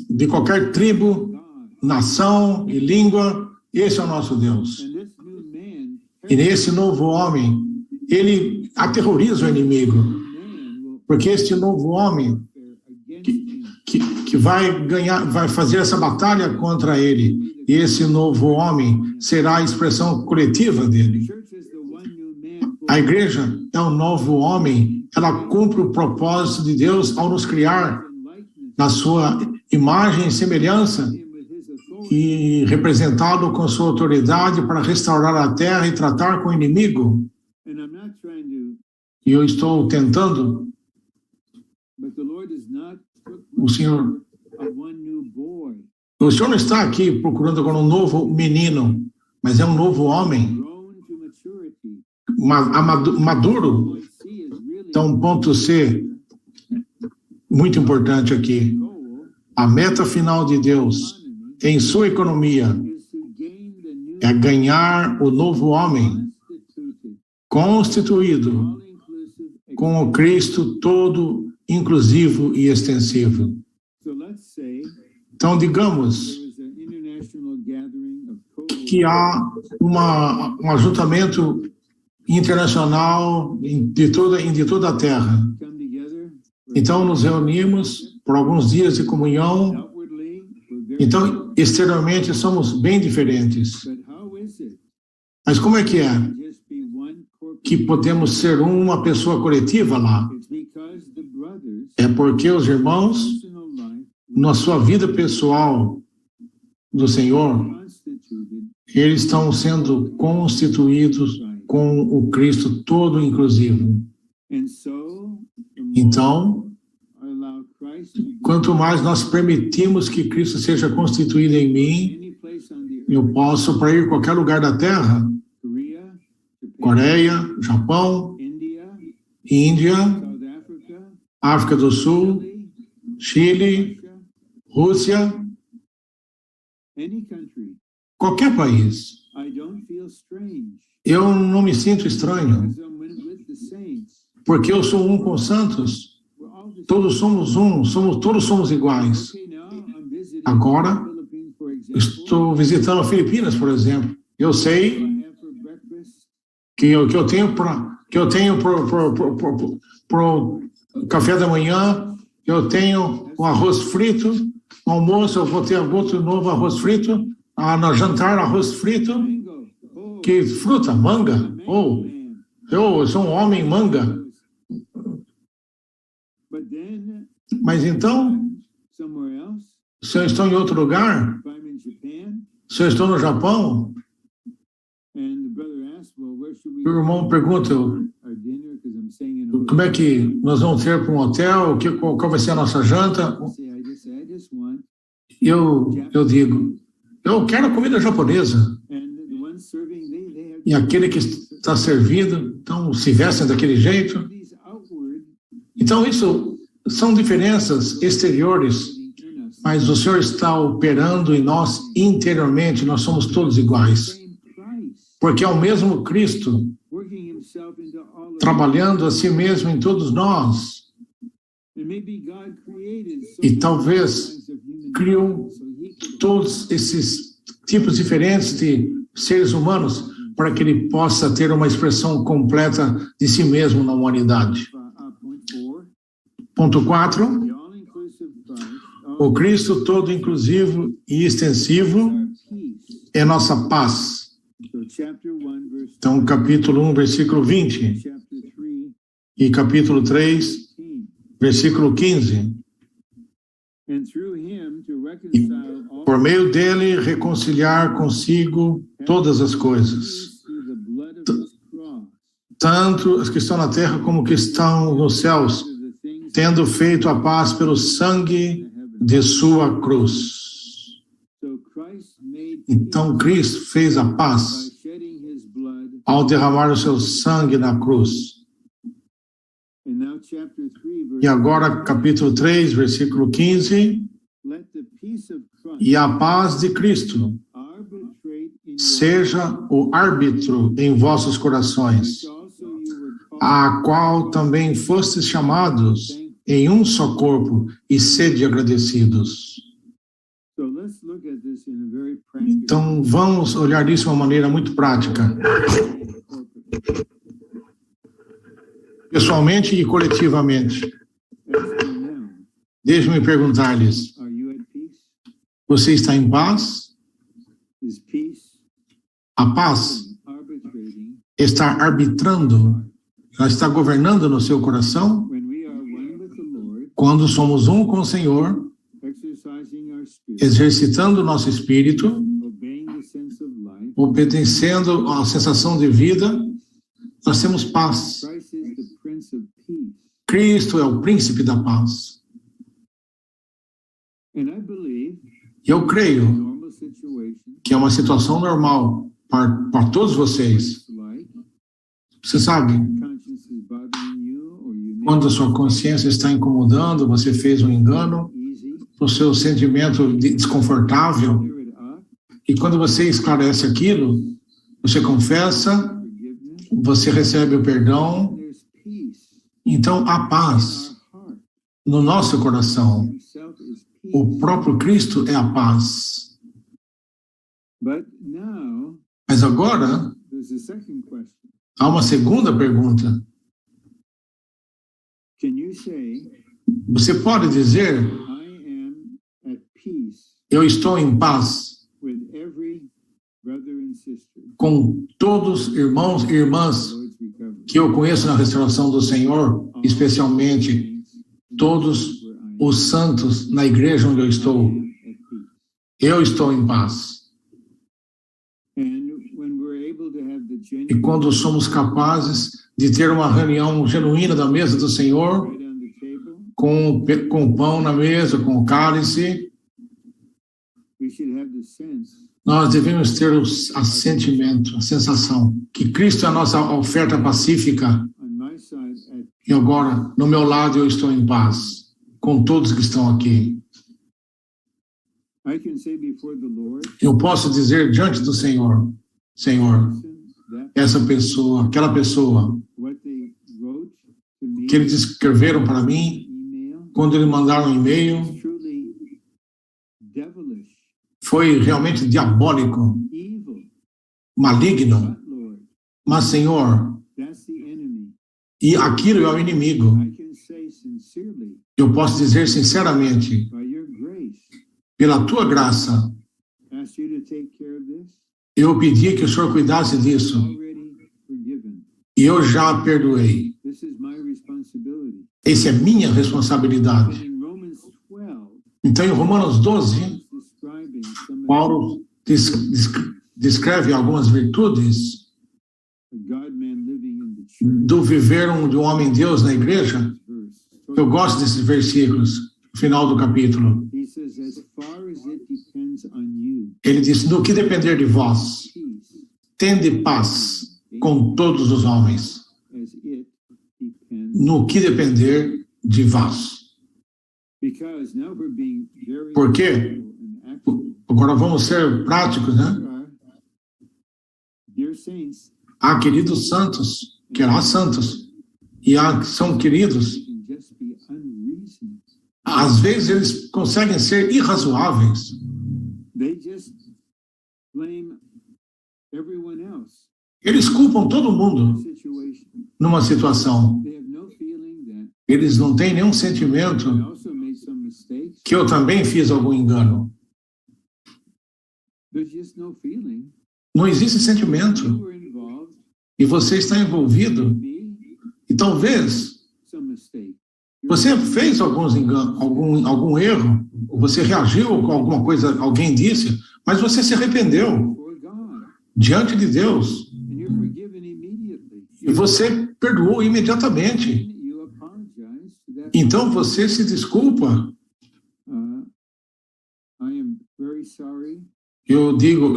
De qualquer tribo, nação e língua, esse é o nosso Deus. E nesse novo homem, ele aterroriza o inimigo. Porque este novo homem que vai fazer essa batalha contra ele, e esse novo homem será a expressão coletiva dele. A igreja é um novo homem, ela cumpre o propósito de Deus ao nos criar na sua imagem e semelhança e representado com sua autoridade para restaurar a terra e tratar com o inimigo. E eu estou tentando. O Senhor não está aqui procurando agora um novo menino, mas é um novo homem, maduro. Então, ponto C, muito importante aqui. A meta final de Deus em sua economia é ganhar o novo homem constituído com o Cristo todo inclusivo e extensivo. Então, digamos que há um ajuntamento internacional de toda a Terra. Então, nos reunimos por alguns dias de comunhão. Então, exteriormente, somos bem diferentes. Mas como é que é que podemos ser uma pessoa coletiva lá? É porque os irmãos, na sua vida pessoal do Senhor, eles estão sendo constituídos com o Cristo todo inclusivo. Então, quanto mais nós permitimos que Cristo seja constituído em mim, eu posso, para ir a qualquer lugar da Terra, Coreia, Japão, Índia, África do Sul, Chile, Rússia, qualquer país. Eu não me sinto estranho, porque eu sou um com os santos. Todos somos todos somos iguais. Agora, estou visitando as Filipinas, por exemplo. Eu sei que eu tenho para o café da manhã, eu tenho o arroz frito, No almoço eu vou ter outro novo arroz frito. No jantar, arroz frito. Mango. Oh, Que fruta? Manga? Oh, man. eu sou um homem manga. But then, Mas então, somewhere else, se eu estou em outro lugar, if I'm in Japan, se eu estou no Japão, and the brother asks, well, where should we o irmão pergunta, our dinner? Because I'm staying in a como é que nós vamos ter para um hotel? Qual vai ser a nossa janta? I just want. Eu digo, eu quero comida japonesa. And the ones serving, they have E aquele que está servindo, então se vestem daquele jeito. these outward Então isso são diferenças exteriores, in us. mas o Senhor está operando em nós interiormente, nós somos todos iguais. Same Christ Porque é o mesmo Cristo working himself into all of trabalhando a si mesmo em todos nós. And maybe God created so E many talvez kinds of human criou beings so he could todos esses tipos diferentes de seres humanos para que ele possa ter uma expressão completa de si mesmo na humanidade. point 4, Ponto 4. the all-inclusive Christ, O Cristo todo inclusivo e extensivo our peace. é nossa paz. So chapter 1, verse Então, capítulo 1, versículo 20 chapter 3, e capítulo 3, 15. versículo 15. And through him to reconcile all Por meio dele, reconciliar consigo todas as coisas, things through the blood of his cross, tanto as que estão na terra como que estão nos céus, to the things tendo feito a paz pelo sangue in the heaven. de sua cruz. So Christ made Então, Cristo fez a paz by shedding his blood. ao derramar o seu sangue na cruz. And now chapter 3, verse E agora, capítulo 3, versículo 15. let the peace of Christ E a paz de Cristo arbitrate in your seja o árbitro em vossos corações, which also you were called a qual também fostes chamados em um só corpo, e sede agradecidos. So let's look at this in a very practical Então, vamos olhar isso de uma maneira muito prática, pessoalmente e coletivamente. Ask me now, Deixe-me perguntar-lhes, are you at peace? você está em paz? Is peace A paz arbitrating está arbitrando, ela está governando no seu coração? when we are one with the Lord, Quando somos um com o Senhor, exercising our spirit, exercitando o nosso espírito, obeying the sense of life? obedecendo a sensação de vida, nós temos paz. Christ is the Prince of Peace. Cristo é o príncipe da paz. And I believe Eu creio normal situation, que é uma situação normal para todos vocês. like Você sabe, conscience is bothering you, or you quando a sua consciência está incomodando, você fez um engano, easy, o seu sentimento desconfortável, clear it up, e quando você esclarece aquilo, você confessa, forgiveness, você recebe o perdão, there's peace então há in paz our heart. no nosso coração. Himself is peace. O próprio Cristo é a paz. But now Mas agora, there's a second question. há uma segunda pergunta. Can you say, Você pode dizer, I am at peace eu estou em paz with every brother and sister, com todos irmãos e irmãs Lord's recovery? que eu conheço na restauração do Senhor, All especialmente saints in todos where I am os santos na igreja onde eu estou. at peace. Eu estou em paz. And when we're able to have the E genuine quando somos capazes de ter uma reunião genuína da mesa do Senhor, bread on the table, com o pão na mesa, com o cálice, we should have the sense nós devemos ter o sentimento, a sensação que Cristo é a nossa oferta pacífica. on my side at E agora, no meu lado, eu estou em paz com todos que estão aqui. I can say before the Lord, Eu posso dizer diante do Senhor, Senhor, that essa pessoa, aquela pessoa what they wrote to me que eles escreveram para mim, email quando eles mandaram um e-mail, is truly devilish, foi realmente diabólico, evil. maligno. But Lord, Mas, Senhor, that's the enemy. e aquilo é o inimigo. I can say sincerely, Eu posso dizer sinceramente, by your grace, pela tua graça, asked you to take care of this. eu pedi que o Senhor cuidasse disso. Already forgiven. E eu já perdoei. This is my responsibility. Essa é minha responsabilidade. And in Romans 12, Então, em Romanos 12, it's describing some of Paulo descreve algumas virtudes the God-man living in the church. do viver de um homem-Deus na igreja. Verse. Eu gosto desses versículos, no final do capítulo. He says, as far as it depends on you, Ele diz, no que depender de vós, peace tende paz com todos os homens. as it depends. No que depender de vós. Because now we're being very Por quê? practical and actual. Agora vamos ser práticos, né? There are, dear saints, Há queridos santos, que há santos, e há que são queridos. they can just be unreasonable. Às vezes eles conseguem ser irrazoáveis. They just blame everyone else Eles culpam todo in mundo the situation. numa situação. They have no feeling that Eles não têm nenhum I sentimento also made some mistakes. que eu também fiz algum engano. There's just no feeling. Não existe You sentimento. were involved, E você está envolvido. me, E talvez some mistake. você fez alguns enganos, algum erro. Você reagiu com alguma coisa, alguém disse, mas você se arrependeu For God, diante de Deus. and you're forgiven immediately. E você perdoou imediatamente. You apologize to that. Então você se desculpa. I am very sorry. Eu digo,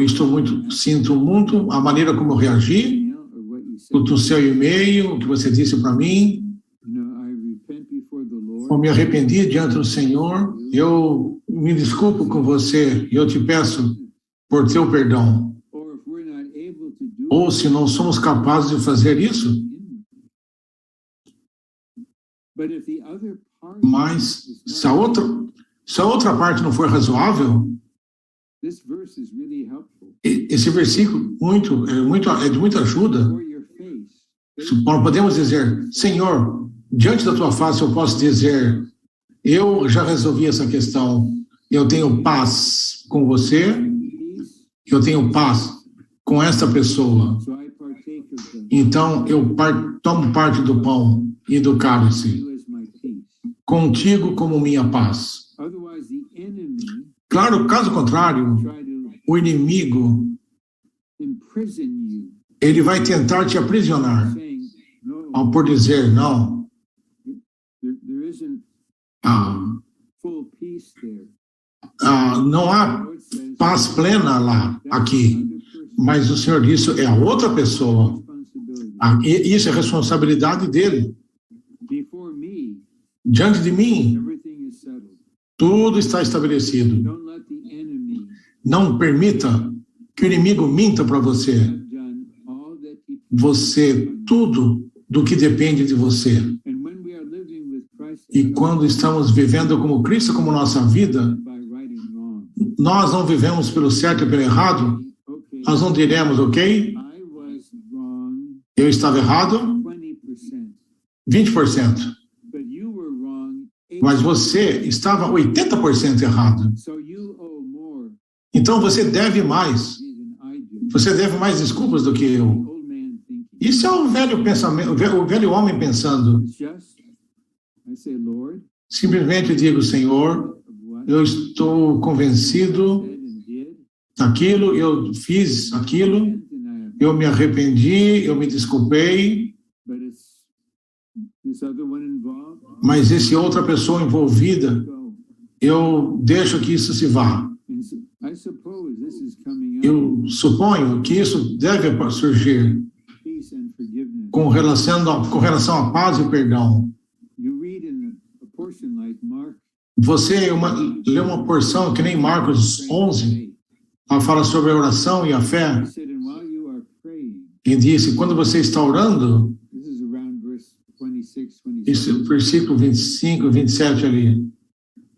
sinto muito a maneira como eu reagi, Or what you said. o seu e-mail, o que você disse para mim. No, I repent before the Lord. Eu me arrependi diante do Senhor. Eu me desculpo com você e eu te peço por teu perdão. Or if we're not able to do Ou se não somos capazes de fazer isso, but if the other party mas is se a not, outra parte não for razoável, this verse is really helpful esse versículo é de muita ajuda. for your face. Podemos dizer, Senhor, diante da tua face eu posso dizer, eu já resolvi essa questão, eu tenho paz com você, Peace. eu tenho paz com essa pessoa. So I partake of the Então eu tomo parte do pão e do cálice, you as my peace. contigo como minha paz. Otherwise, the enemy Claro, caso contrário, try to o inimigo, imprison you, ele vai tentar te aprisionar, saying, no, ao por dizer, não, there isn't ah, full peace there. não The há Lord says, paz plena lá, that's aqui. another person. Mas o Senhor disse, é a outra pessoa. Responsibility. E isso é responsabilidade dele. Before me, Diante de mim, everything is settled. tudo está estabelecido. Don't let the enemy Não permita que o inimigo minta para você. have done all that he Você, tudo do que depende de você. And when we are living with Christ E quando estamos vivendo como Cristo, como nossa vida, by right and wrong, nós não vivemos pelo certo e pelo errado. okay, Nós não diremos, ok, I was wrong eu estava errado 20%, 20%. but you were wrong 80%. Mas você estava 80% errado. So you owe more Então você deve mais. than I do. Você deve mais desculpas do que eu. Old man thinking. Isso é o velho pensamento, o velho homem pensando. It's just, I say, Lord, Simplesmente digo, Senhor, of what eu estou convencido I said and did, daquilo, eu fiz aquilo, and I have, eu me arrependi, eu me desculpei, but it's this other one involved. mas esse outra pessoa envolvida, Go. eu deixo que isso se vá. And so, I suppose this is coming up. Eu suponho que isso deve surgir Peace and forgiveness. com relação à paz e perdão. You read in a portion like Mark. Você lê uma porção que nem Marcos 11, ela fala sobre a oração e a fé, He said, and while you are praying, e disse, quando você está orando, this is around verse 26, 27, esse versículo 25, 27 ali,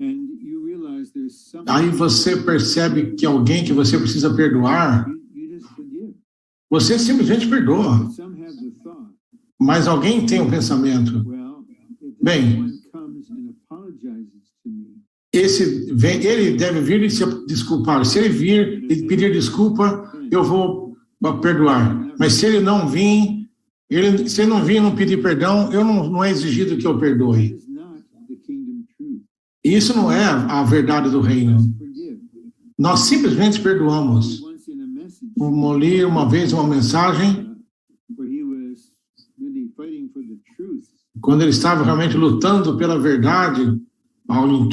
and you realize there's something aí você percebe que alguém que você precisa perdoar, you just forgive. você simplesmente perdoa, But some have the thought, mas alguém tem um pensamento, well, if Bem. this one comes and apologizes to me, ele deve vir e se desculpar. Se ele vir e pedir desculpa, eu vou perdoar. Mas se ele não vir, se ele não vir e não pedir perdão, não é exigido que eu perdoe. Isso não é a verdade do reino. Nós simplesmente perdoamos. Eu li uma vez uma mensagem quando ele estava realmente lutando pela verdade,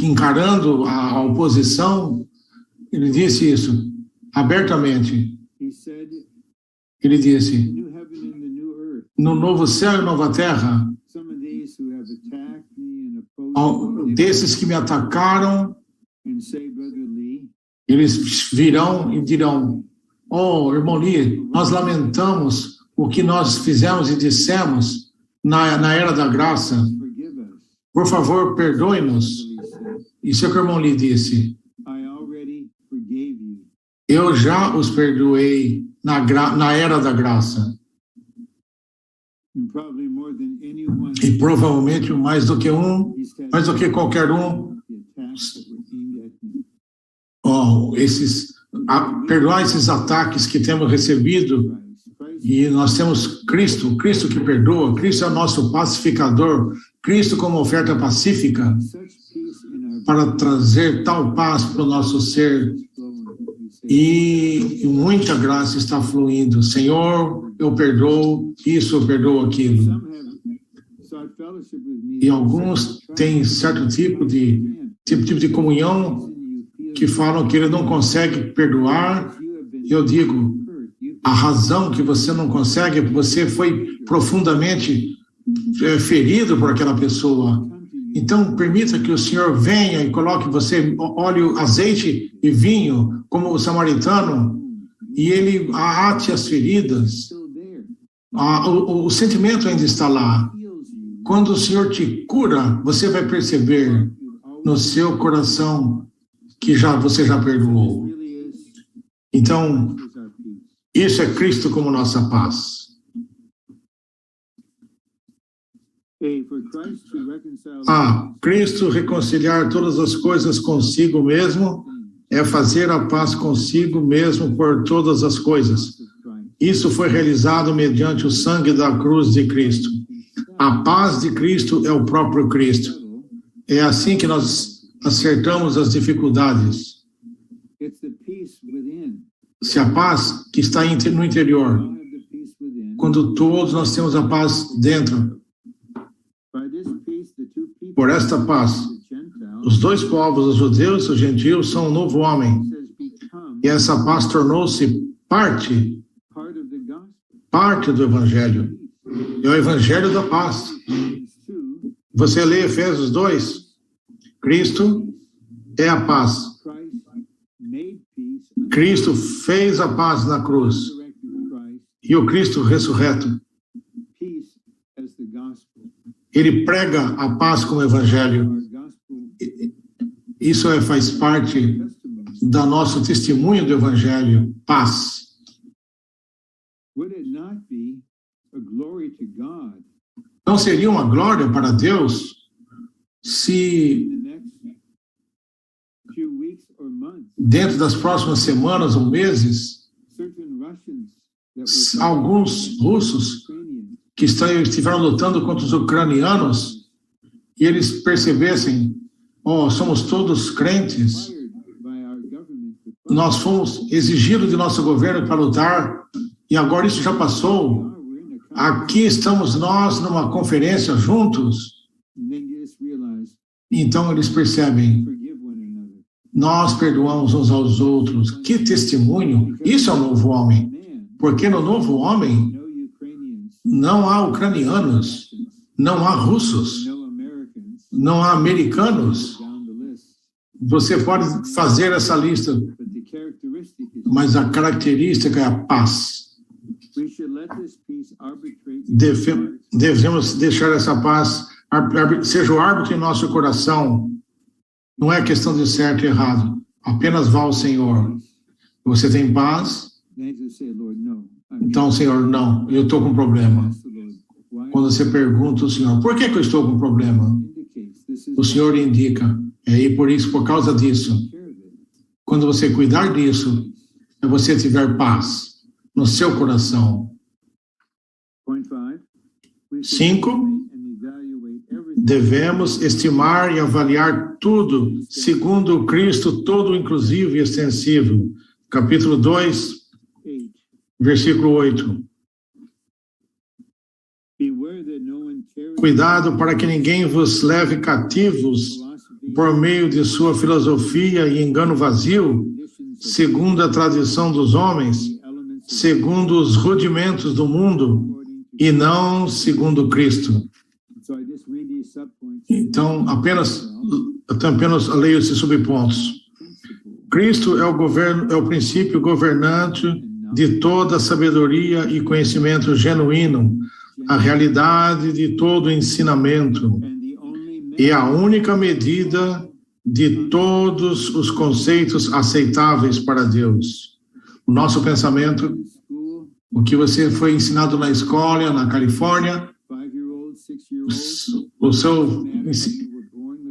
encarando a oposição, ele disse isso abertamente. Ele disse: no novo céu e nova terra, desses que me atacaram, eles virão e dirão: oh, irmão Lee, nós lamentamos o que nós fizemos e dissemos na era da graça. Por favor, perdoe-nos. Isso é o que o irmão Lee disse. Eu já os perdoei na era da graça. E provavelmente mais do que qualquer um, perdoar esses ataques que temos recebido. E nós temos Cristo que perdoa. Cristo é o nosso pacificador. Cristo como oferta pacífica para trazer tal paz para o nosso ser. E muita graça está fluindo. Senhor, eu perdoo isso, eu perdoo aquilo. E alguns têm certo tipo de comunhão que falam que ele não consegue perdoar. Eu digo, a razão que você não consegue é que você foi profundamente ferido por aquela pessoa. Então, permita que o Senhor venha e coloque você óleo, azeite e vinho, como o samaritano, e ele ate as feridas. O sentimento ainda está lá. Quando o Senhor te cura, você vai perceber no seu coração que você já perdoou. Então, isso é Cristo como nossa paz. Cristo reconciliar todas as coisas consigo mesmo é fazer a paz consigo mesmo por todas as coisas. Isso foi realizado mediante o sangue da cruz de Cristo. A paz de Cristo é o próprio Cristo. É assim que nós acertamos as dificuldades. Se a paz que está no interior, quando todos nós temos a paz dentro, por esta paz, os dois povos, os judeus e os gentios, são um novo homem. E essa paz tornou-se parte do Evangelho. É o Evangelho da paz. Você lê Efésios 2, Cristo é a paz. Cristo fez a paz na cruz. E o Cristo ressurreto, ele prega a paz como Evangelho. Isso faz parte do nosso testemunho do Evangelho. Paz. Não seria uma glória para Deus se dentro das próximas semanas ou meses alguns russos que estiveram lutando contra os ucranianos e eles percebessem, somos todos crentes, nós fomos exigidos de nosso governo para lutar e agora isso já passou. Aqui estamos nós numa conferência juntos. Então eles percebem, nós perdoamos uns aos outros. Que testemunho! Isso é o novo homem. Porque no novo homem não há ucranianos, não há russos, não há americanos. Você pode fazer essa lista, mas a característica é a paz. Devemos deixar essa paz, seja o árbitro em nosso coração. Não é questão de certo e errado. Apenas vá ao Senhor. Você tem paz? Então, Senhor, não, eu estou com problema. Quando você pergunta ao Senhor, por que eu estou com problema? O Senhor indica, E por isso, por causa disso, quando você cuidar disso, é você tiver paz no seu coração. 5. Devemos estimar e avaliar tudo segundo o Cristo todo inclusivo e extensivo. Capítulo 2, versículo 8. Cuidado para que ninguém vos leve cativos por meio de sua filosofia e engano vazio, segundo a tradição dos homens, segundo os rudimentos do mundo, e não segundo Cristo. Então, apenas leio esses subpontos. Cristo é o princípio governante de toda sabedoria e conhecimento genuíno, a realidade de todo ensinamento e a única medida de todos os conceitos aceitáveis para Deus. O nosso pensamento, o que você foi ensinado na escola, na Califórnia,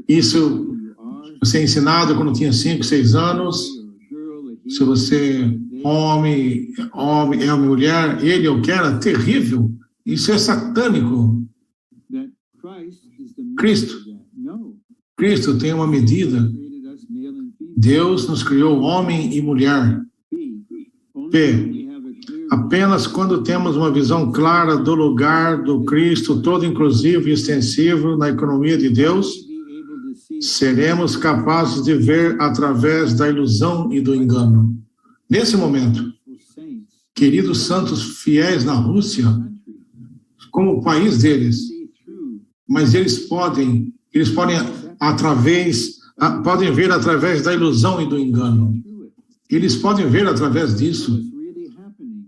isso você é ensinado quando tinha 5, 6 anos. Se você homem, é uma mulher, ele ou que era terrível. Isso é satânico. Cristo tem uma medida. Deus nos criou homem e mulher. P. Apenas quando temos uma visão clara do lugar do Cristo, todo inclusivo e extensivo na economia de Deus, seremos capazes de ver através da ilusão e do engano. Nesse momento, queridos santos fiéis na Rússia, como o país deles, mas eles podem ver através da ilusão e do engano. Eles podem ver através disso.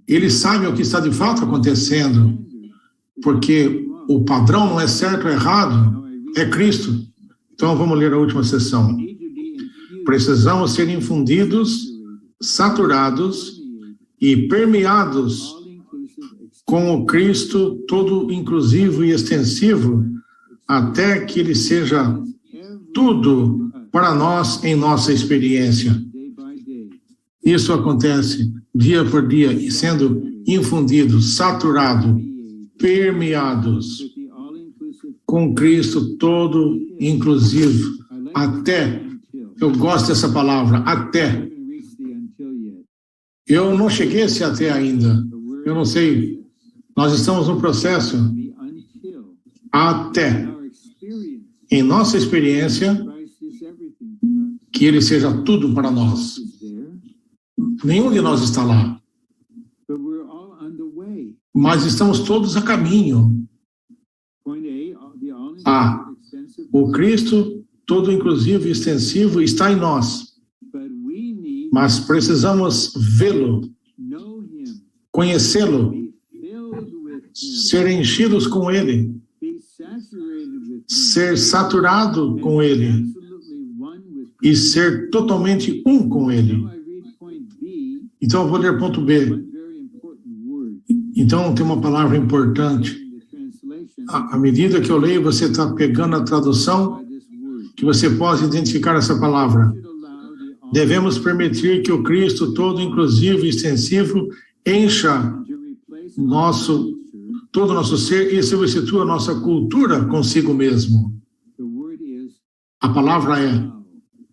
Eles sabem o que está de fato acontecendo, porque o padrão não é certo ou errado, é Cristo. Então vamos ler a última sessão. Precisamos ser infundidos, saturados e permeados com o Cristo todo inclusivo e extensivo, até que ele seja tudo para nós em nossa experiência. Isso acontece dia por dia, e sendo infundidos, saturados, permeados com Cristo todo inclusivo, até, eu gosto dessa palavra, até. Eu não cheguei a esse até ainda, eu não sei, nós estamos no processo, até, em nossa experiência, que ele seja tudo para nós. Nenhum de nós está lá. Mas estamos todos a caminho. O Cristo, todo inclusivo e extensivo, está em nós. Mas precisamos vê-lo, conhecê-lo, ser enchidos com ele, ser saturado com ele e ser totalmente um com ele. Então, eu vou ler ponto B. Então, tem uma palavra importante. À medida que eu leio, você está pegando a tradução, que você possa identificar essa palavra. Devemos permitir que o Cristo, todo inclusivo e extensivo, encha todo o nosso ser e substitua a nossa cultura consigo mesmo. A palavra é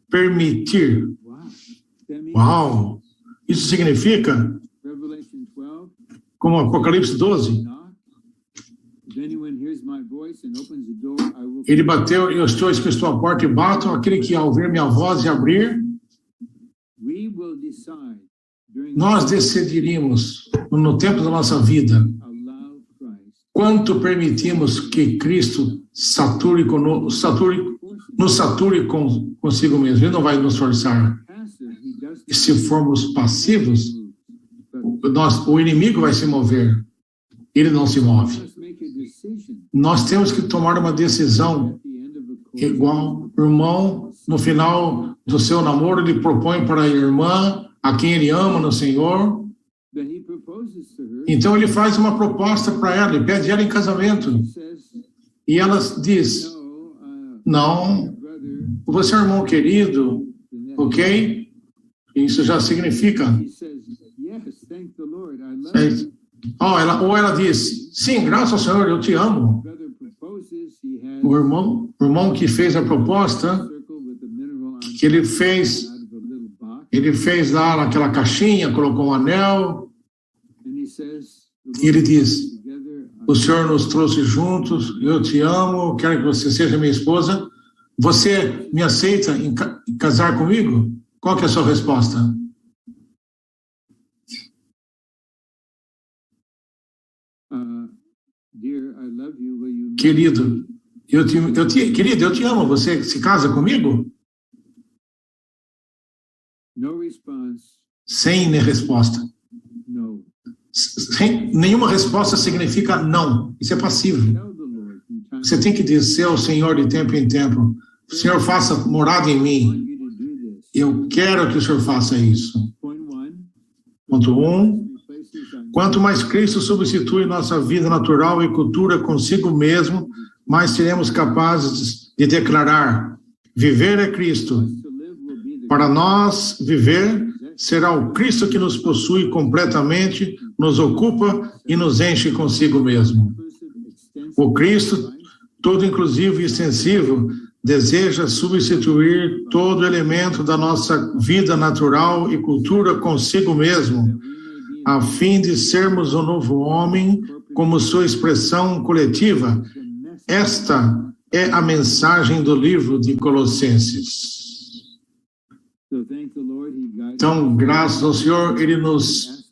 permitir. Uau! Isso significa, como Apocalipse 12, ele bateu, eu estou à porta e bato, aquele que ao ouvir minha voz e abrir, nós decidiríamos, no tempo da nossa vida, quanto permitimos que Cristo nos sature consigo mesmo. Ele não vai nos forçar. E se formos passivos, o inimigo vai se mover. Ele não se move. Nós temos que tomar uma decisão igual o irmão, no final do seu namoro, ele propõe para a irmã, a quem ele ama no Senhor. Então ele faz uma proposta para ela, ele pede ela em casamento. E ela diz, não, você é um irmão querido, ok? Isso já significa. He says, yes, thank the Lord, I love you. Ou ela diz, sim, graças ao Senhor, eu te amo. Brother proposes, he has O irmão que fez a proposta, circle with the mineral on que ele fez out of a little box, lá naquela caixinha, colocou um anel, and he says, e ele diz, together, o Senhor nos trouxe juntos, eu te amo, quero que você seja minha esposa. Você me aceita em casar comigo? Qual que é a sua resposta? dear, I love you, will you Querido, eu te amo, você se casa comigo? No response, Sem resposta. no. Nenhuma resposta significa não. Isso é passivo. Tell the Lord from time Você tem que dizer ao Senhor de tempo em tempo, Senhor, faça morada em I want mim. you to do this. Eu quero que o Senhor faça isso. Point 1, Ponto 1. replaces on Quanto mais Cristo substitui nossa vida natural e cultura consigo mesmo, mais seremos capazes de declarar: viver é Cristo. to live will be the Para nós, viver será o Cristo que nos possui completamente, nos ocupa e nos enche consigo mesmo. inclusive, extensive O Cristo, todo inclusivo e extensivo, deseja substituir todo elemento da nossa vida natural e cultura consigo mesmo, that we may be a fim de sermos o novo homem como sua expressão coletiva. the message. Esta é a mensagem do livro de Colossenses. So thank the Lord, he guided Então, graças ao Senhor, Ele nos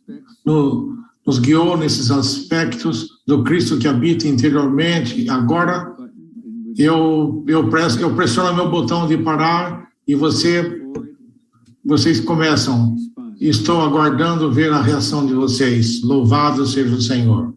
aspects guiou nesses aspectos do Cristo que habita interiormente. Agora, button and with eu pressiono meu botão de parar e forward vocês começam. response. Estou aguardando ver a reação de vocês. Louvado seja o Senhor.